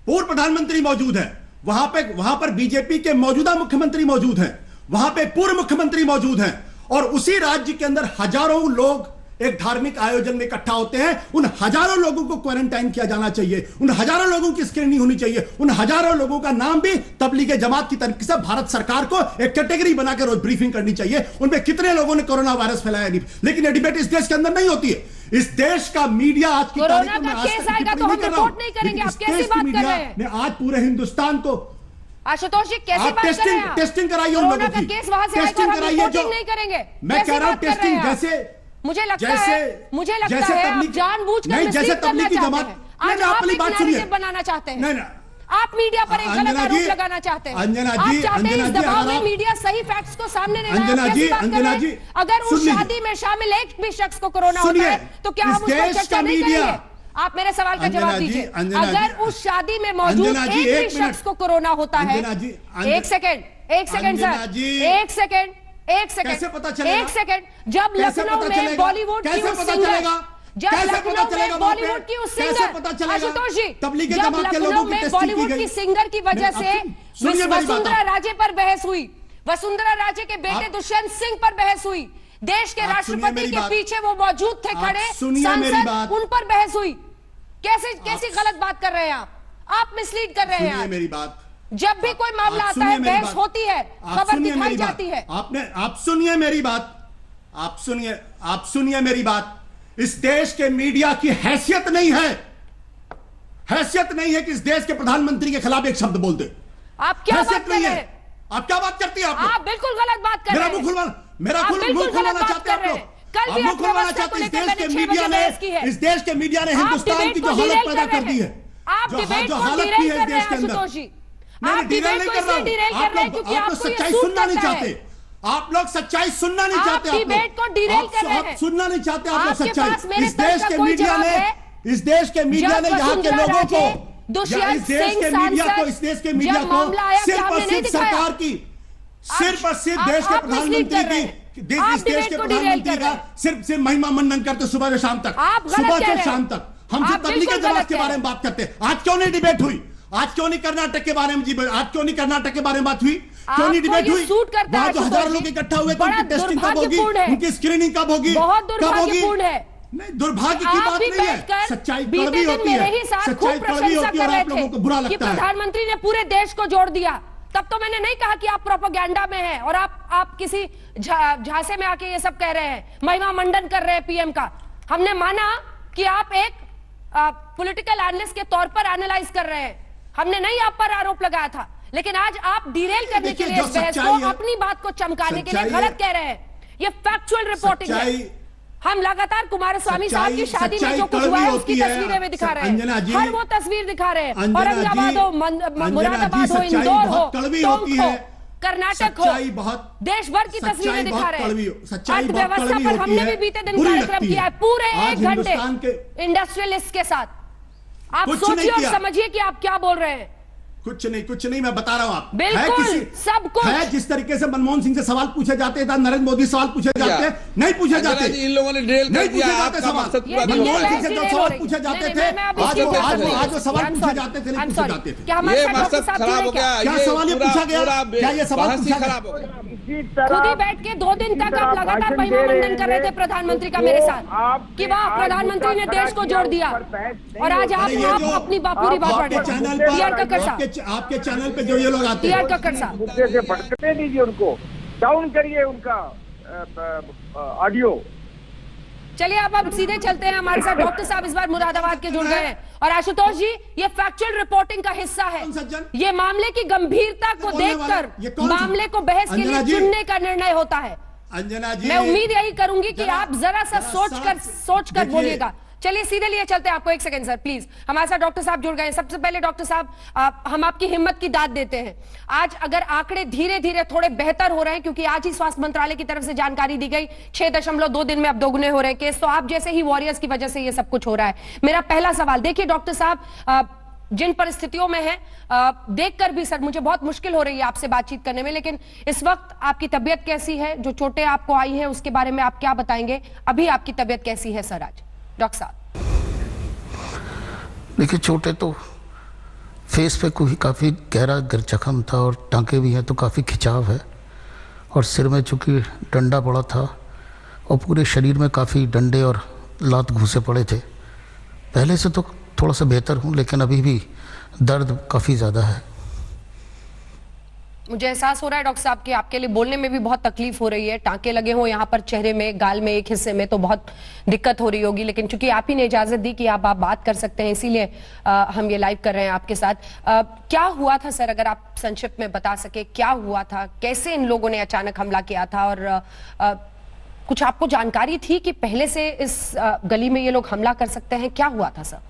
पूर्व प्रधानमंत्री मौजूद है। वहां पर बीजेपी के मौजूदा मुख्यमंत्री मौजूद हैं, वहां पे पूर्व मुख्यमंत्री मौजूद हैं। और उसी राज्य के अंदर हजारों लोग एक धार्मिक आयोजन में इकट्ठा होते हैं। उन हजारों लोगों को क्वारंटाइन किया जाना चाहिए, उन हजारों लोगों की स्क्रीनिंग होनी चाहिए, उन हजारों लोगों का नाम भी तबलीग जमात की तरीके से भारत सरकार को एक कैटेगरी बनाकर रोज ब्रीफिंग करनी चाहिए, उनमें कितने लोगों ने कोरोना वायरस फैलाया नहीं। लेकिन ये डिबेट इस देश के अंदर नहीं होती है। इस देश का मीडिया आज की तारीख में आज पूरे हिंदुस्तान को, आशुतोष जी कैसे बात कर रहे हैं? टेस्टिंग कराइए उन लोगों की, टेस्टिंग कराइए। जो नहीं करेंगे, मैं कह रहा हूं टेस्टिंग, जैसे मुझे लगता है आप जानबूझकर जैसे तबलीग की जमात, आज आप एक नैरेटिव बनाना चाहते हैं, आप मीडिया पर एक गलत आरोप लगाना चाहते हैं। आप चाहते हैं इस दबाव में मीडिया सही फैक्ट्स को सामने ले आए। अगर उस शादी में शामिल एक भी शख्स को कोरोना होता है तो क्या हम उस पर चर्चा नहीं करेंगे? आप मेरे सवाल का जवाब दीजिए। अगर उस शादी में मौजूद एक भी शख्स को कोरोना होता है, एक सेकेंड सर, एक सेकेंड, कैसे पता चलेगा? एक सेकंड, जब लखनऊ में बॉलीवुड की उस सिंगर, जब कैसे पता लखनऊ चलेगा में वहां पे? बॉलीवुड की उस कैसे सिंगर पता चलेगा? आशुतोष जी, तबलीगी जब जमात के लखनऊ लोगों की में टेस्टिंग की बॉलीवुड गई। की सिंगर की वजह से सुनिए मेरी बात वसुंधरा आप। राजे पर बहस हुई, वसुंधरा राजे के बेटे दुष्यंत सिंह पर बहस हुई, देश के आप सुनिए राष्ट्रपति मेरी के बात। पीछे वो मौजूद थे आप खड़े सुनिए मेरी सांसद, बात। उन पर बहस हुई। कैसी गलत बात कर रहे हैं आप मिसलीड कर रहे हैं। सुनिए आज। मेरी बात। जब भी कोई मामला आप आता सुनिए है मेरी बहस बात। होती है, आप खबर सुनिए दिखाई मेरी बात। जाती है। आप सुनिए मेरी बात। आप सुनिए मेरी बात। इस देश के मीडिया की हैसियत नहीं है कि इस देश के प्रधानमंत्री के खिलाफ एक शब्द बोल दे। आप क्या बात कर रहे हैं? आप क्या बात करती हैं? आप बिल्कुल गलत बात कर रहे हैं। मेरा मुंह खुलवाना चाहते हैं आप लोग। कल भी मुंह खुलवाना चाहते हैं। इस देश के मीडिया ने हिंदुस्तान की जो हालत पैदा कर दी है, जो हालत की है इस देश के अंदर, आप डिबेट नहीं कर रहे हैं क्योंकि आपको सच्चाई सुनना नहीं चाहते। आप लोग सच्चाई सुनना नहीं चाहते। आप डिबेट को डिरेल कर रहे हैं। सुनना नहीं चाहते आप लोग आपके सच्चाई। पास मेरे इस देश का के कोई मीडिया जवाब ने है? इस देश के मीडिया ने जब यहाँ के वसुंधरा लोगों को राजे, दुष्यंत इस देश सिंह के मीडिया को सांसद, इस देश के मीडिया जब को मामला आया, सिर्फ क्या और हमने नहीं सिर्फ दिखाया? सरकार की, सिर्फ और सिर्फ देश के आप mislead कर रहे प्रधानमंत्री हैं। की, आप इस देश डिबेट के को derail प्रधानमंत्री कर का रहे हैं। सिर्फ महिमा मंडन करते सुबह से शाम तक, आप गलत सुबह कह से रहे शाम हैं। तक। हम आप सिर्फ तबलीगी बिल्कुल जमात गलत के कह बारे में रहे बात करते हैं। आज क्यों नहीं डिबेट हुई? आज क्यों नहीं कर्नाटक के बारे में आज क्यों नहीं कर्नाटक के बारे में बात हुई? क्यों नहीं डिबेट हुई? वहां जो हजार लोग इकट्ठा हुए थे, उनकी टेस्टिंग कब होगी? उनकी स्क्रीनिंग कब होगी? बहुत कब होगी? दुर्भाग्यपूर्ण है। नहीं, दुर्भाग्य की आप बात भी नहीं है। बैठकर सच्चाई बीते कड़वी दिन होती मेरे ही है। साथ खूब सच्चाई कड़वी प्रशंसा होती है कर और रहे आप लोगों को थे बुरा कि लगता है। प्रधानमंत्री ने पूरे देश को जोड़ दिया। तब तो मैंने नहीं कहा कि आप प्रोपेगेंडा में हैं और आप किसी झांसे में आके ये सब कह रहे हैं, महिमा मंडन कर रहे हैं पीएम का। हमने माना कि आप एक पॉलिटिकल एनालिस्ट के तौर पर एनालाइज कर रहे हैं। हमने नहीं आप पर आरोप लगाया था, लेकिन आज आप डिरेल करने के लिए इस बहस को, अपनी बात को चमकाने के लिए गलत कह रहे हैं। ये फैक्चुअल रिपोर्टिंग है। हम लगातार कुमारस्वामी साहब की शादी में जो कुछ हुआ है उसकी तस्वीरें में दिखा रहे हैं, हर वो तस्वीर दिखा रहे हैं। औरंगाबाद हो, मुरादाबाद हो, इंदौर हो, टोंक हो, कर्नाटक हो, देश भर की तस्वीरें दिखा रहे हैं। अर्थव्यवस्था पर हमने भी बीते दिन कार्यक्रम किया है पूरे 1 घंटे इंडस्ट्रियलिस्ट के साथ। आप सोचिए और समझिए कि आप क्या बोल रहे हैं। कुछ नहीं, मैं बता रहा हूं। आप बिल्कुल सब कुछ है। जिस तरीके से मनमोहन सिंह से सवाल पूछे जाते थे, नरेंद्र मोदी सवाल पूछे जाते, नहीं पूछे जाते। इन लोगों ने ड्रिल नहीं कर दिया। पूछे जाते आपका सवाल। मकसद पूरा मनमोहन नहीं सिंह से जो सवाल पूछे जाते थे, आज जो सवाल पूछे जाते थे, नहीं पूछे जाते थे। ये मकसद खराब हो गया। क्या सवाल ये पूछा गया? क्या ये सवाल पूछा खराब हो गया? खुद ही बैठ के 2 दिन तक आप लगातार महिमा मंडन कर रहे थे प्रधानमंत्री का मेरे साथ कि वाह प्रधानमंत्री ने देश को जोड़ दिया, और आज आप अपनी पूरी बात पढ़ रहे हैं। आपके चैनल पे जो ये लोग आते हैं, मुद्दे से भटकने दीजिए, उनको डाउन करिए उनका ऑडियो। चलिए अब सीधे चलते हैं। हमारे साथ डॉक्टर साहब इस बार मुरादाबाद के जुड़ गए हैं। और आशुतोष जी, ये फैक्चुअल रिपोर्टिंग का हिस्सा है। ये मामले की गंभीरता को देखकर मामले को बहस के लिए चुनने का निर्णय होता है। अंजना जी, मैं उम्मीद यही करूंगी कि आप जरा सा सोच कर बोलिएगा। चलिए सीधे लिए चलते हैं। आपको 1 सेकंड सर प्लीज। हमारे साथ डॉक्टर साहब जुड़ गए हैं। सबसे पहले डॉक्टर साहब, हम आपकी हिम्मत की दाद देते हैं। आज अगर आंकड़े धीरे धीरे थोड़े बेहतर हो रहे हैं, क्योंकि आज ही स्वास्थ्य मंत्रालय की तरफ से जानकारी दी गई 6.2 दिन में अब दोगुने हो रहे हैं केस, तो आप जैसे ही वॉरियर्स की वजह से ये सब कुछ हो रहा है। मेरा पहला सवाल, देखिए डॉक्टर साहब, जिन परिस्थितियों में है देखकर भी सर मुझे बहुत मुश्किल हो रही है आपसे बातचीत करने में, लेकिन इस वक्त आपकी तबीयत कैसी है? जो चोटें आपको आई हैं उसके बारे में आप क्या बताएंगे? अभी आपकी तबीयत कैसी है सर आज? डॉक्टर साहब देखिए, चोटें तो फेस पे कोई काफ़ी गहरा जख्म था और टांके भी हैं, तो काफ़ी खिंचाव है। और सिर में चूँकि डंडा पड़ा था और पूरे शरीर में काफ़ी डंडे और लात घुसे पड़े थे। पहले से तो थोड़ा सा बेहतर हूँ, लेकिन अभी भी दर्द काफ़ी ज़्यादा है। मुझे एहसास हो रहा है डॉक्टर साहब कि आपके लिए बोलने में भी बहुत तकलीफ हो रही है। टांके लगे हो यहाँ पर चेहरे में, गाल में, एक हिस्से में, तो बहुत दिक्कत हो रही होगी। लेकिन चूंकि आप ही ने इजाजत दी कि आप बात कर सकते हैं, इसीलिए हम ये लाइव कर रहे हैं आपके साथ। क्या हुआ था सर, अगर आप संक्षिप्त में बता सके, क्या हुआ था? कैसे इन लोगों ने अचानक हमला किया था? और कुछ आपको जानकारी थी कि पहले से इस गली में ये लोग हमला कर सकते हैं? क्या हुआ था सर?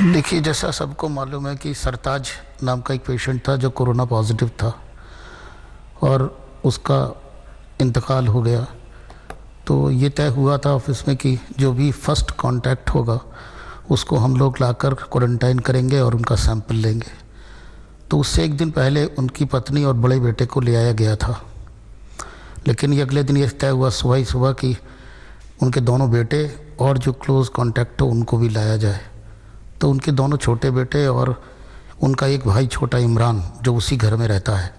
देखिए, जैसा सबको मालूम है कि सरताज नाम का एक पेशेंट था जो कोरोना पॉजिटिव था और उसका इंतकाल हो गया। तो ये तय हुआ था ऑफिस में कि जो भी फर्स्ट कांटेक्ट होगा उसको हम लोग लाकर क्वारंटाइन करेंगे और उनका सैंपल लेंगे। तो उससे 1 दिन पहले उनकी पत्नी और बड़े बेटे को ले आया गया था, लेकिन ये अगले दिन ये तय हुआ सुबह ही सुबह कि उनके दोनों बेटे और जो क्लोज़ कॉन्टैक्ट हो उनको भी लाया जाए। तो उनके दोनों छोटे बेटे और उनका एक भाई छोटा इमरान जो उसी घर में रहता है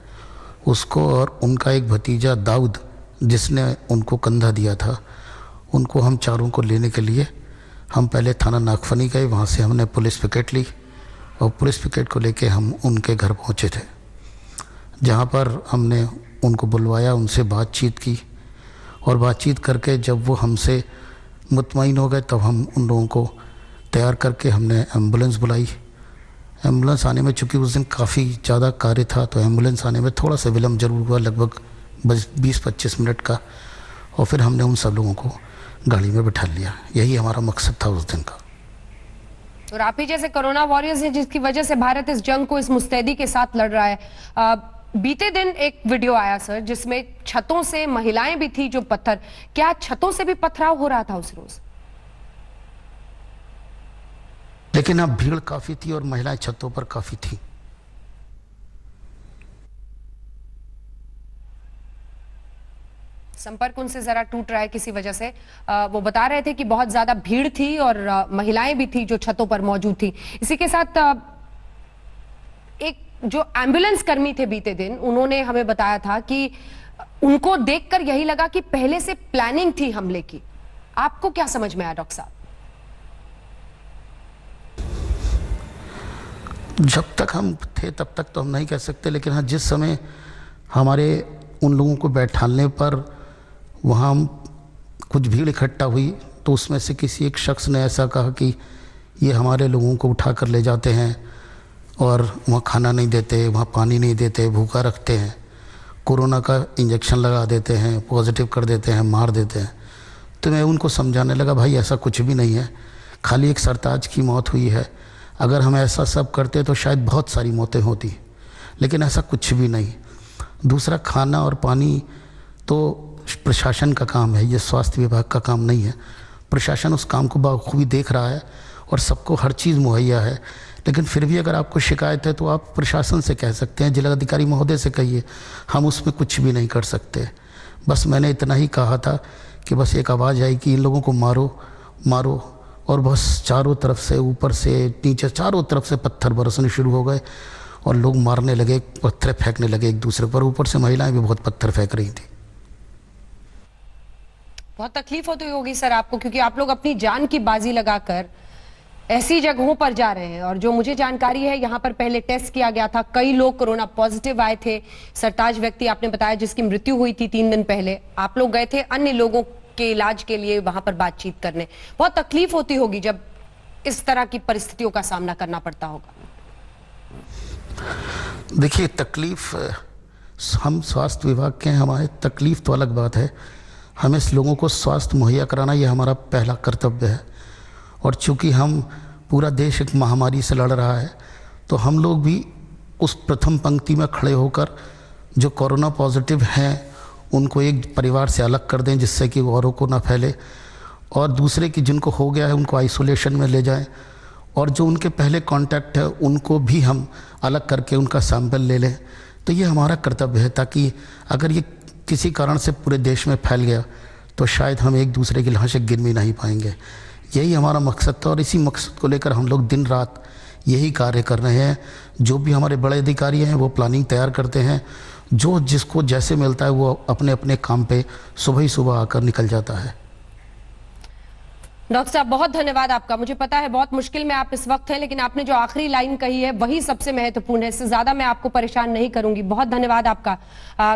उसको, और उनका एक भतीजा दाऊद जिसने उनको कंधा दिया था, उनको हम चारों को लेने के लिए हम पहले थाना नागफनी गए। वहाँ से हमने पुलिस पिकेट ली और पुलिस पिकेट को लेके हम उनके घर पहुँचे थे, जहाँ पर हमने उनको बुलवाया, उनसे बातचीत की और बातचीत करके जब वो हमसे मुतमईन हो गए तब हम उन लोगों को तैयार करके हमने एम्बुलेंस बुलाई। एम्बुलेंस आने में चूँकि उस दिन काफ़ी ज़्यादा कार्य था तो एम्बुलेंस आने में थोड़ा सा विलम्ब जरूर हुआ, लगभग 20-25 मिनट का, और फिर हमने उन सब लोगों को गाड़ी में बिठा लिया। यही हमारा मकसद था उस दिन का। और आप ही जैसे कोरोना वॉरियर्स हैं जिसकी वजह से भारत इस जंग को इस मुस्तैदी के साथ लड़ रहा है। बीते दिन एक वीडियो आया सर जिसमें छतों से महिलाएं भी थी जो पत्थर, क्या छतों से भी पथराव हो रहा था उस रोज? लेकिन अब भीड़ काफ़ी थी और महिलाएं छतों पर काफ़ी थी। संपर्क उनसे जरा टूट रहा है किसी वजह से। वो बता रहे थे कि बहुत ज्यादा भीड़ थी और महिलाएं भी थी जो छतों पर मौजूद थी। इसी के साथ एक जो एम्बुलेंस कर्मी थे बीते दिन, उन्होंने हमें बताया था कि उनको देखकर यही लगा कि पहले से प्लानिंग थी हमले की। आपको क्या समझ में आया डॉक्टर साहब? जब तक हम थे तब तक तो हम नहीं कह सकते, लेकिन हाँ जिस समय हमारे उन लोगों को बैठाने पर वहाँ कुछ भीड़ इकट्ठा हुई तो उसमें से किसी एक शख्स ने ऐसा कहा कि ये हमारे लोगों को उठा कर ले जाते हैं और वहाँ खाना नहीं देते, वहाँ पानी नहीं देते, भूखा रखते हैं, कोरोना का इंजेक्शन लगा देते हैं, पॉजिटिव कर देते हैं, मार देते हैं। तो मैं उनको समझाने लगा भाई ऐसा कुछ भी नहीं है, खाली एक सरताज की मौत हुई है। अगर हम ऐसा सब करते तो शायद बहुत सारी मौतें होती, लेकिन ऐसा कुछ भी नहीं। दूसरा, खाना और पानी तो प्रशासन का काम है, ये स्वास्थ्य विभाग का काम नहीं है। प्रशासन उस काम को बखूबी देख रहा है और सबको हर चीज़ मुहैया है, लेकिन फिर भी अगर आपको शिकायत है तो आप प्रशासन से कह सकते हैं, जिलाधिकारी महोदय से कहिए, हम उसमें कुछ भी नहीं कर सकते। बस मैंने इतना ही कहा था कि बस एक आवाज़ आई कि इन लोगों को मारो मारो, और बस चारों तरफ से, ऊपर से नीचे, चारों तरफ से पत्थर बरसने शुरू हो गए और लोग मारने लगे, पत्थर फेंकने लगे एक दूसरे पर। ऊपर से महिलाएं भी बहुत पत्थर फेंक रही थी। बहुत तकलीफ होती होगी सर आपको, क्योंकि आप लोग अपनी जान की बाजी लगाकर ऐसी जगहों पर जा रहे हैं। और जो मुझे जानकारी है, यहाँ पर पहले टेस्ट किया गया था, कई लोग कोरोना पॉजिटिव आए थे। सरताज व्यक्ति आपने बताया जिसकी मृत्यु हुई थी 3 दिन पहले, आप लोग गए थे अन्य लोगों के इलाज के लिए वहां पर बातचीत करने। बहुत तकलीफ होती होगी जब इस तरह की परिस्थितियों का सामना करना पड़ता होगा। देखिए, तकलीफ, हम स्वास्थ्य विभाग के हैं, हमारे तकलीफ तो अलग बात है। हमें इस लोगों को स्वास्थ्य मुहैया कराना ये हमारा पहला कर्तव्य है। और चूंकि हम पूरा देश एक महामारी से लड़ रहा है तो हम लोग भी उस प्रथम पंक्ति में खड़े होकर जो कोरोना पॉजिटिव हैं उनको एक परिवार से अलग कर दें जिससे कि औरों को ना फैले, और दूसरे की जिनको हो गया है उनको आइसोलेशन में ले जाएं, और जो उनके पहले कांटेक्ट है उनको भी हम अलग करके उनका सैंपल ले लें। तो ये हमारा कर्तव्य है, ताकि अगर ये किसी कारण से पूरे देश में फैल गया तो शायद हम एक दूसरे की लाशें गिन भी नहीं पाएंगे। यही हमारा मकसद था और इसी मकसद को लेकर हम लोग दिन रात यही कार्य कर रहे हैं। जो भी हमारे बड़े अधिकारी हैं वो प्लानिंग तैयार करते हैं, जो जिसको जैसे मिलता है वो अपने अपने काम पे सुबह ही सुबह आकर निकल जाता है। डॉक्टर साहब बहुत धन्यवाद आपका। मुझे पता है बहुत मुश्किल में आप इस वक्त हैं, लेकिन आपने जो आखिरी लाइन कही है वही सबसे महत्वपूर्ण है। इससे ज्यादा मैं आपको परेशान नहीं करूंगी। बहुत धन्यवाद आपका।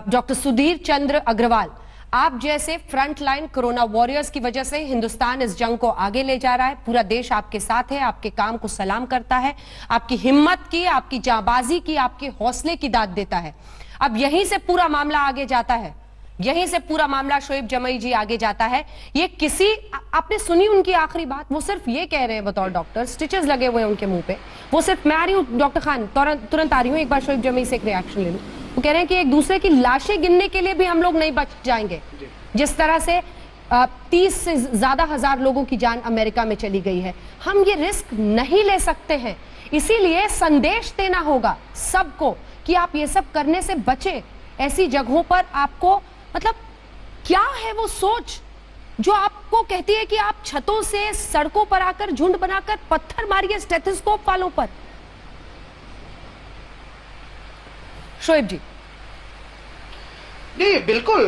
डॉक्टर सुधीर चंद्र अग्रवाल, आप जैसे फ्रंट लाइन कोरोना वॉरियर्स की वजह से हिंदुस्तान इस जंग को आगे ले जा रहा है। पूरा देश आपके साथ है, आपके काम को सलाम करता है, आपकी हिम्मत की, आपकी जांबाजी की, आपके हौसले की दाद देता है। अब यहीं से पूरा मामला आगे जाता है, यहीं से पूरा मामला शोएब जमई जी आगे जाता है। ये किसी, आपने सुनी उनकी आखिरी बात, वो सिर्फ ये कह रहे हैं बतौर डॉक्टर, स्टिचेस लगे हुए हैं उनके मुंह पे, वो सिर्फ, मैं आ रही हूँ डॉक्टर खान, तुरंत आ रही हूँ, एक बार शोएब जमई से एक रिएक्शन ले लूं। वो कह रहे हैं कि एक दूसरे की लाशें गिनने के लिए भी हम लोग नहीं बच जाएंगे। जिस तरह से 30 से ज्यादा हजार लोगों की जान अमेरिका में चली गई है, हम ये रिस्क नहीं ले सकते हैं। इसीलिए संदेश देना होगा सबको कि आप ये सब करने से बचें। ऐसी जगहों पर आपको, मतलब क्या है वो सोच जो आपको कहती है कि आप छतों से सड़कों पर आकर झुंड बनाकर पत्थर मारिए स्टेथोस्कोप वालों पर। शोएब जी। नहीं, बिल्कुल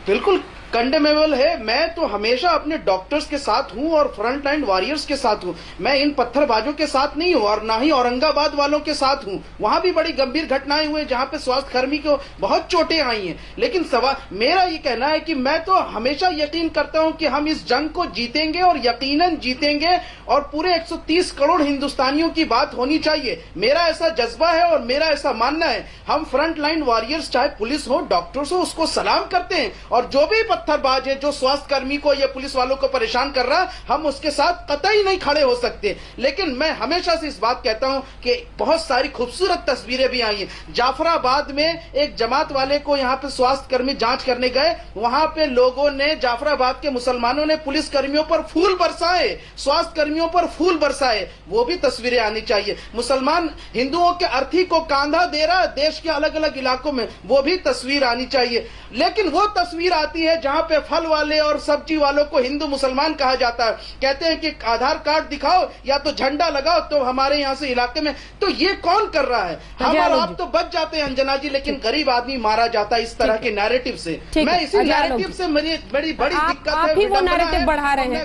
बिल्कुल कंडेमेबल है। मैं तो हमेशा अपने डॉक्टर्स के साथ हूं और फ्रंट लाइन वॉरियर्स के साथ हूं। मैं इन पत्थरबाजों के साथ नहीं हूं और ना ही औरंगाबाद वालों के साथ हूं। वहां भी बड़ी गंभीर घटनाएं हुई जहां पे स्वास्थ्य कर्मी को बहुत चोटें आई हैं। लेकिन मेरा ये कहना है कि मैं तो हमेशा यकीन करता हूं कि हम इस जंग को जीतेंगे और यकीनन जीतेंगे और पूरे 130 करोड़ हिंदुस्तानियों की बात होनी चाहिए। मेरा ऐसा जज्बा है और मेरा ऐसा मानना है। हम फ्रंट लाइन वॉरियर्स चाहे पुलिस हो डॉक्टर्स हो उसको सलाम करते हैं और जो भी पत्थरबाज है जो स्वास्थ्य कर्मी को या पुलिस वालों को परेशान कर रहा हम उसके साथ कतई नहीं खड़े हो सकते। लेकिन मैं हमेशा से इस बात कहता हूं कि बहुत सारी खूबसूरत तस्वीरें भी आई हैं। जाफराबाद में एक जमात वाले को यहां पे स्वास्थ्य कर्मी जांच करने गए, वहां पे लोगों ने जाफराबाद के मुसलमानों ने पुलिस कर्मियों पर फूल बरसाए, स्वास्थ्य कर्मियों पर फूल बरसाए। वो भी तस्वीरें आनी चाहिए। मुसलमान हिंदुओं के अर्थी को कांधा दे रहा देश के अलग अलग इलाकों में, वो भी तस्वीर आनी चाहिए। लेकिन वो तस्वीर आती है जहां पे फल वाले और सब्जी वालों को हिंदू मुसलमान कहा जाता है। कहते हैं कि आधार कार्ड दिखाओ या तो झंडा लगाओ तो हमारे यहाँ से इलाके में। तो ये कौन कर रहा है? हम और आप तो बच जाते हैं अंजना जी, लेकिन गरीब आदमी मारा जाता है इस तरह के नैरेटिव से। मैं इसी नैरेटिव से मेरी बड़ी दिक्कत है। आप ही वो नैरेटिव बढ़ा रहे हैं।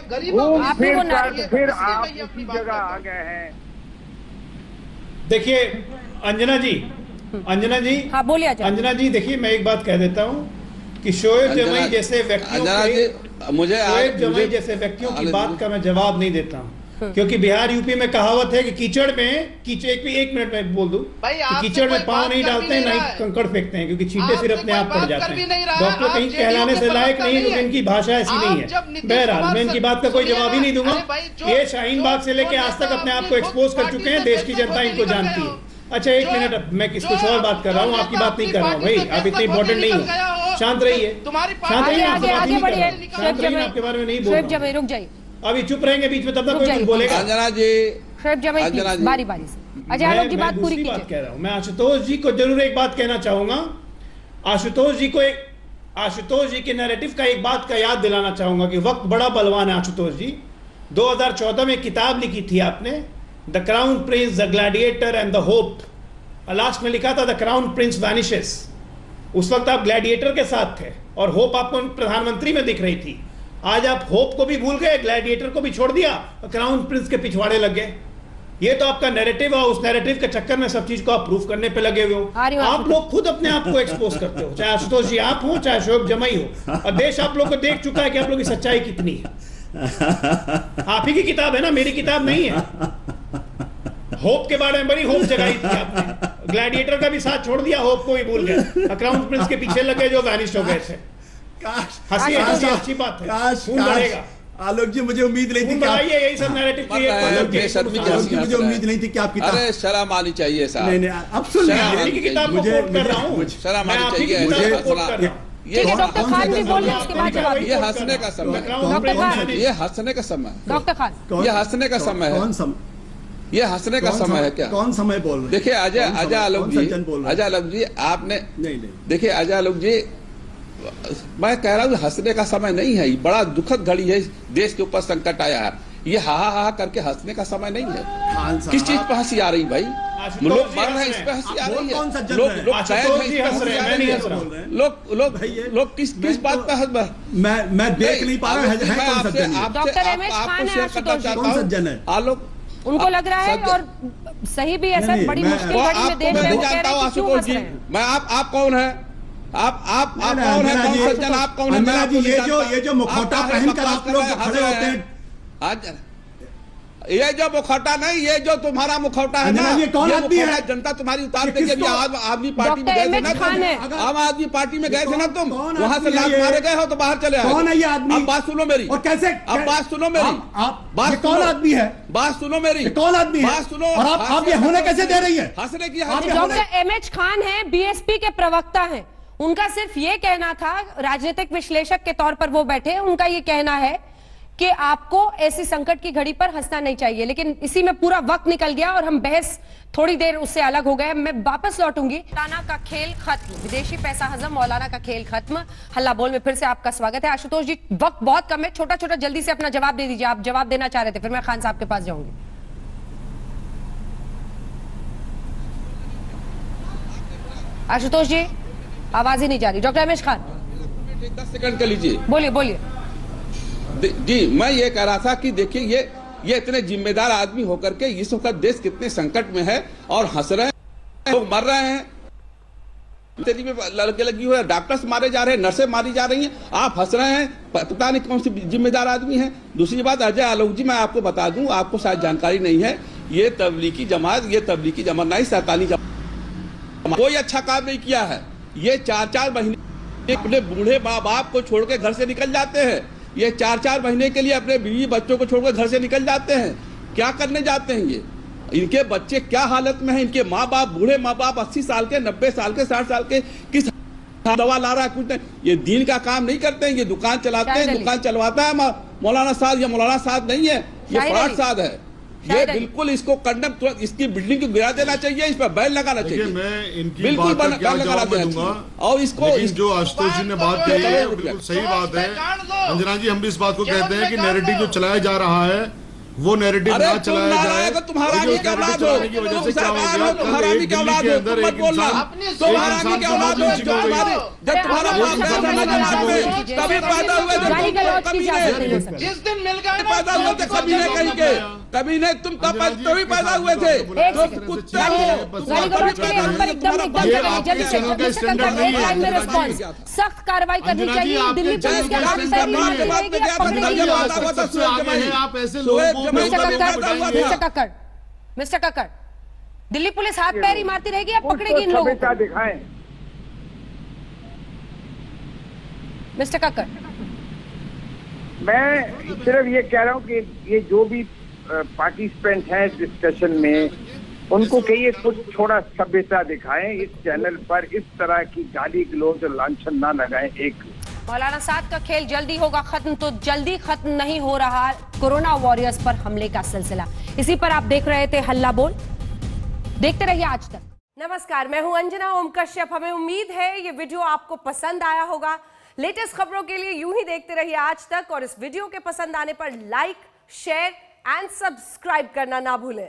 आप ही वो नैरेटिव फिर आप उसी जगह आ गए हैं। देखिए अंजना जी हाँ बोलिए अंजना जी, देखिए मैं एक बात कह देता हूँ कि शोएब जमाई जैसे व्यक्तियों की बात का मैं जवाब नहीं देता हूँ, क्योंकि बिहार यूपी में कहावत है कि कीचड़ में एक मिनट में बोल दूं, कीचड़ में पाँव नहीं डालते हैं, नहीं कंकड़ फेंकते हैं, क्योंकि छींटे फिर अपने आप पड़ जाते हैं। डॉक्टर कहीं कहलाने से लायक नहीं, क्योंकि इनकी भाषा ऐसी नहीं है। बहरहाल मैं इनकी बात का कोई जवाब ही नहीं दूंगा। ये शाहीन बाग से लेके आज तक अपने आप को एक्सपोज कर चुके हैं, देश की जनता इनको जानती है। अच्छा एक मिनट, मैं कुछ और बात कर रहा हूँ, आपकी बात नहीं कर रहा हूँ भाई, आप इतने इंपॉर्टेंट नहीं हो। शांत रहिए, शांत रहिए, आपके बारे में नहीं बोल रहा। रुक जाइए, अभी चुप रहेंगे बीच में, तब तक कोई कुछ बोलेगा। अंजना जी, बारी बारी से अजय आलोक जी बात पूरी कीजिए। कह रहा हूँ मैं आशुतोष जी को जरूर एक बात कहना चाहूंगा। आशुतोष जी के नैरेटिव का एक बात का याद दिलाना चाहूंगा कि वक्त बड़ा बलवान है। आशुतोष जी 2014 में किताब लिखी थी आपने, the crown Prince, the gladiator and the hope. Last में लिखा था द क्राउन प्रिंस वैनिशेस। उस वक्त आप ग्लैडिएटर के साथ थे और होप आपको प्रधानमंत्री में दिख रही थी। आज आप होप को भी भूल गए, ग्लैडिएटर को भी छोड़ दिया, क्राउन प्रिंस के पिछवाड़े लग गए। ये तो आपका नैरेटिव है, उस नैरेटिव के चक्कर में सब चीज को आप प्रूफ करने पे लगे हुए हो। आप लोग खुद अपने आप को एक्सपोज करते हो, चाहे आशुतोष जी आप हो चाहे शोएब जमाई हो, और देश आप लोग को देख चुका है कि आप लोग की सच्चाई कितनी है। आप ही की किताब है ना, मेरी किताब नहीं है। होप के बारे में बड़ी होप जगाई थी आपने, ग्लैडिएटर का भी साथ छोड़ दिया, होप को भी भूल गए, क्राउन प्रिंस के पीछे लगे जो वैनिश हो गए थे। हंसी अच्छी बात है। आलोक जी मुझे उम्मीद नहीं थी कि आप यही सब नैरेटिव मुझे उम्मीद नहीं थी कि आप किताब, अरे शर्म आनी चाहिए साहब। नहीं अब सुन लीजिए, किताब को कोट कर रहा हूं, शर्म आनी चाहिए। ये डॉक्टर खान भी बोल रहे हैं, उसके बाद जवाब। ये हंसने का समय, डॉक्टर खान, ये हंसने का समय, डॉक्टर खान ये हंसने का समय है। कौन समय? ये हंसने का समय है क्या? कौन समय बोल रहे? देखिए अजय आलोक जी आपने, देखिए अजय आलोक जी, मैं कह रहा हूँ हंसने का समय नहीं है, बड़ा दुखद घड़ी है, देश के ऊपर संकट आया है। ये हा करके हंसने का समय नहीं है। किस चीज पे हंसी आ रही भाई? लोग मर रहे हैं इस पे हंसी आ रही है, लोग किस बात पे हंस रहे? मैं देख नहीं पा रहा है। डॉक्टर रमेश खान है, कौन सज्जन है? आलोक, उनको लग रहा है और सही भी ऐसा बड़ी मुश्किल घड़ी में देश में वो कह रहे हैं कि क्यों हंस रहे हैं। मैं आप कौन है? आप कौन है? कौन सज्जन आप कौन है? अंजना जी ये जो मुखौटा पहनकर आप लोग खड़े होते हैं, आज ये जो मुखौटा नहीं, ये जो तुम्हारा मुखौटा है ना, ये कौन आदमी है? जनता तुम्हारी उतार देगी। अभी आम आदमी पार्टी में गए थे ना तुम, आम आदमी पार्टी में गए थे ना तुम, वहां से लात मारे गए हो तो बाहर चले आए। कौन है ये आदमी? अब बात सुनो मेरी, और कैसे? अब बात सुनो मेरी, बात कौन आदमी है? बात सुनो मेरी, कौन आदमी है? बात सुनो। और आप ये होने कैसे दे रही है? हंसने की डॉक्टर एमएच खान है, बीएसपी के प्रवक्ता हैं। उनका सिर्फ ये कहना था, राजनीतिक विश्लेषक के तौर पर वो बैठे, उनका ये कहना है कि आपको ऐसी संकट की घड़ी पर हंसना नहीं चाहिए, लेकिन इसी में पूरा वक्त निकल गया और हम बहस थोड़ी देर उससे अलग हो गए। मैं वापस लौटूंगी। मौलाना का खेल खत्म, विदेशी पैसा हजम, मौलाना का खेल खत्म। हल्ला बोल में फिर से आपका स्वागत है। आशुतोष जी, वक्त बहुत कम है, छोटा छोटा जल्दी से अपना जवाब दे दीजिए। आप जवाब देना चाह रहे थे, फिर मैं खान साहब के पास जाऊंगी। आशुतोष जी, आवाज ही नहीं जा रही। डॉक्टर रमेश खान, 10 सेकंड का लीजिए। बोलिए बोलिए। जी, मैं ये कह रहा था कि देखिए ये इतने जिम्मेदार आदमी होकर के इस वक्त देश कितने संकट में है और हंस रहे हैं, लोग मर रहे हैं, तेजी में लड़के लगी हुई है, डॉक्टर्स मारे जा रहे हैं, नर्सें मारी जा रही हैं, आप हंस रहे हैं। पता नहीं कौन सी जिम्मेदार आदमी है। दूसरी बात, अजय आलोक जी, मैं आपको बता दूं, आपको शायद जानकारी नहीं है, ये तबलीगी जमात नहीं, सरकारी जमात कोई अच्छा काम नहीं किया है। ये 4-4 महीने अपने बूढ़े माँ बाप को छोड़ के घर से निकल जाते हैं। ये 4-4 महीने के लिए अपने बीवी बच्चों को छोड़कर घर से निकल जाते हैं। क्या करने जाते हैं ये? इनके बच्चे क्या हालत में हैं? इनके माँ बाप, बूढ़े माँ बाप 80 साल के, 90 साल के, 60 साल के, किस दवा ला रहा है? कुछ नहीं। ये दीन का काम नहीं करते हैं, ये दुकान चलाते हैं, दुकान चलवाता है मौलाना साहब। ये मौलाना साहब नहीं है, ये फराद साहब है। ये बिल्कुल इसको कंडम, तुरंत इसकी बिल्डिंग को गिरा देना चाहिए, इस पर बैन लगाना चाहिए। मैं इनकी बिल्कुल बात का क्या बैन जवाब लगाना दूंगा, और इसको जो आशुतोष जी ने बात कही है बिल्कुल सही बात है। अंजना जी, हम भी इस बात को कहते हैं कि नैरेटिव जो चलाया जा रहा है वो नैरेटिव ना चलाया जाए। तुम्हारा भी क्या औलाद हो, की वजह से क्या हो गया, तुम्हारा भी क्या औलाद हो, तुम मत बोलना, तुम्हारा भी क्या औलाद हो, जो हमारे जब तुम्हारा बाप तभी पैदा हुए थे, जिस दिन मिल गए पैदा हुए थे कमीने कहीं के, कमीने तुम तभी पैदा हुए थे। सख्त कार्रवाई करनी चाहिए। दिल्ली पुलिस के आप ऐसे लोगों मिस्टर कक्कड़, दिल्ली पुलिस हाथ पैर ही मारती रहेगी, आप पकड़ेगी इन लोगों को? दिखाएं मिस्टर कक्कड़। मैं सिर्फ ये कह रहा हूँ कि ये जो भी पार्टिसिपेंट हैं डिस्कशन में, उनको कहिए कुछ थोड़ा सभ्यता दिखाएं। इस चैनल पर इस तरह की गाली गलौज और लांछन ना लगाएं। एक मौलाना साद का खेल जल्दी होगा खत्म, तो जल्दी खत्म नहीं हो रहा कोरोना वॉरियर्स पर हमले का सिलसिला। इसी पर आप देख रहे थे हल्ला बोल, देखते रहिए आज तक। नमस्कार, मैं हूं अंजना ओम कश्यप। हमें उम्मीद है ये वीडियो आपको पसंद आया होगा। लेटेस्ट खबरों के लिए यूं ही देखते रहिए आज तक, और इस वीडियो के पसंद आने पर लाइक, शेयर एंड सब्सक्राइब करना ना भूलें।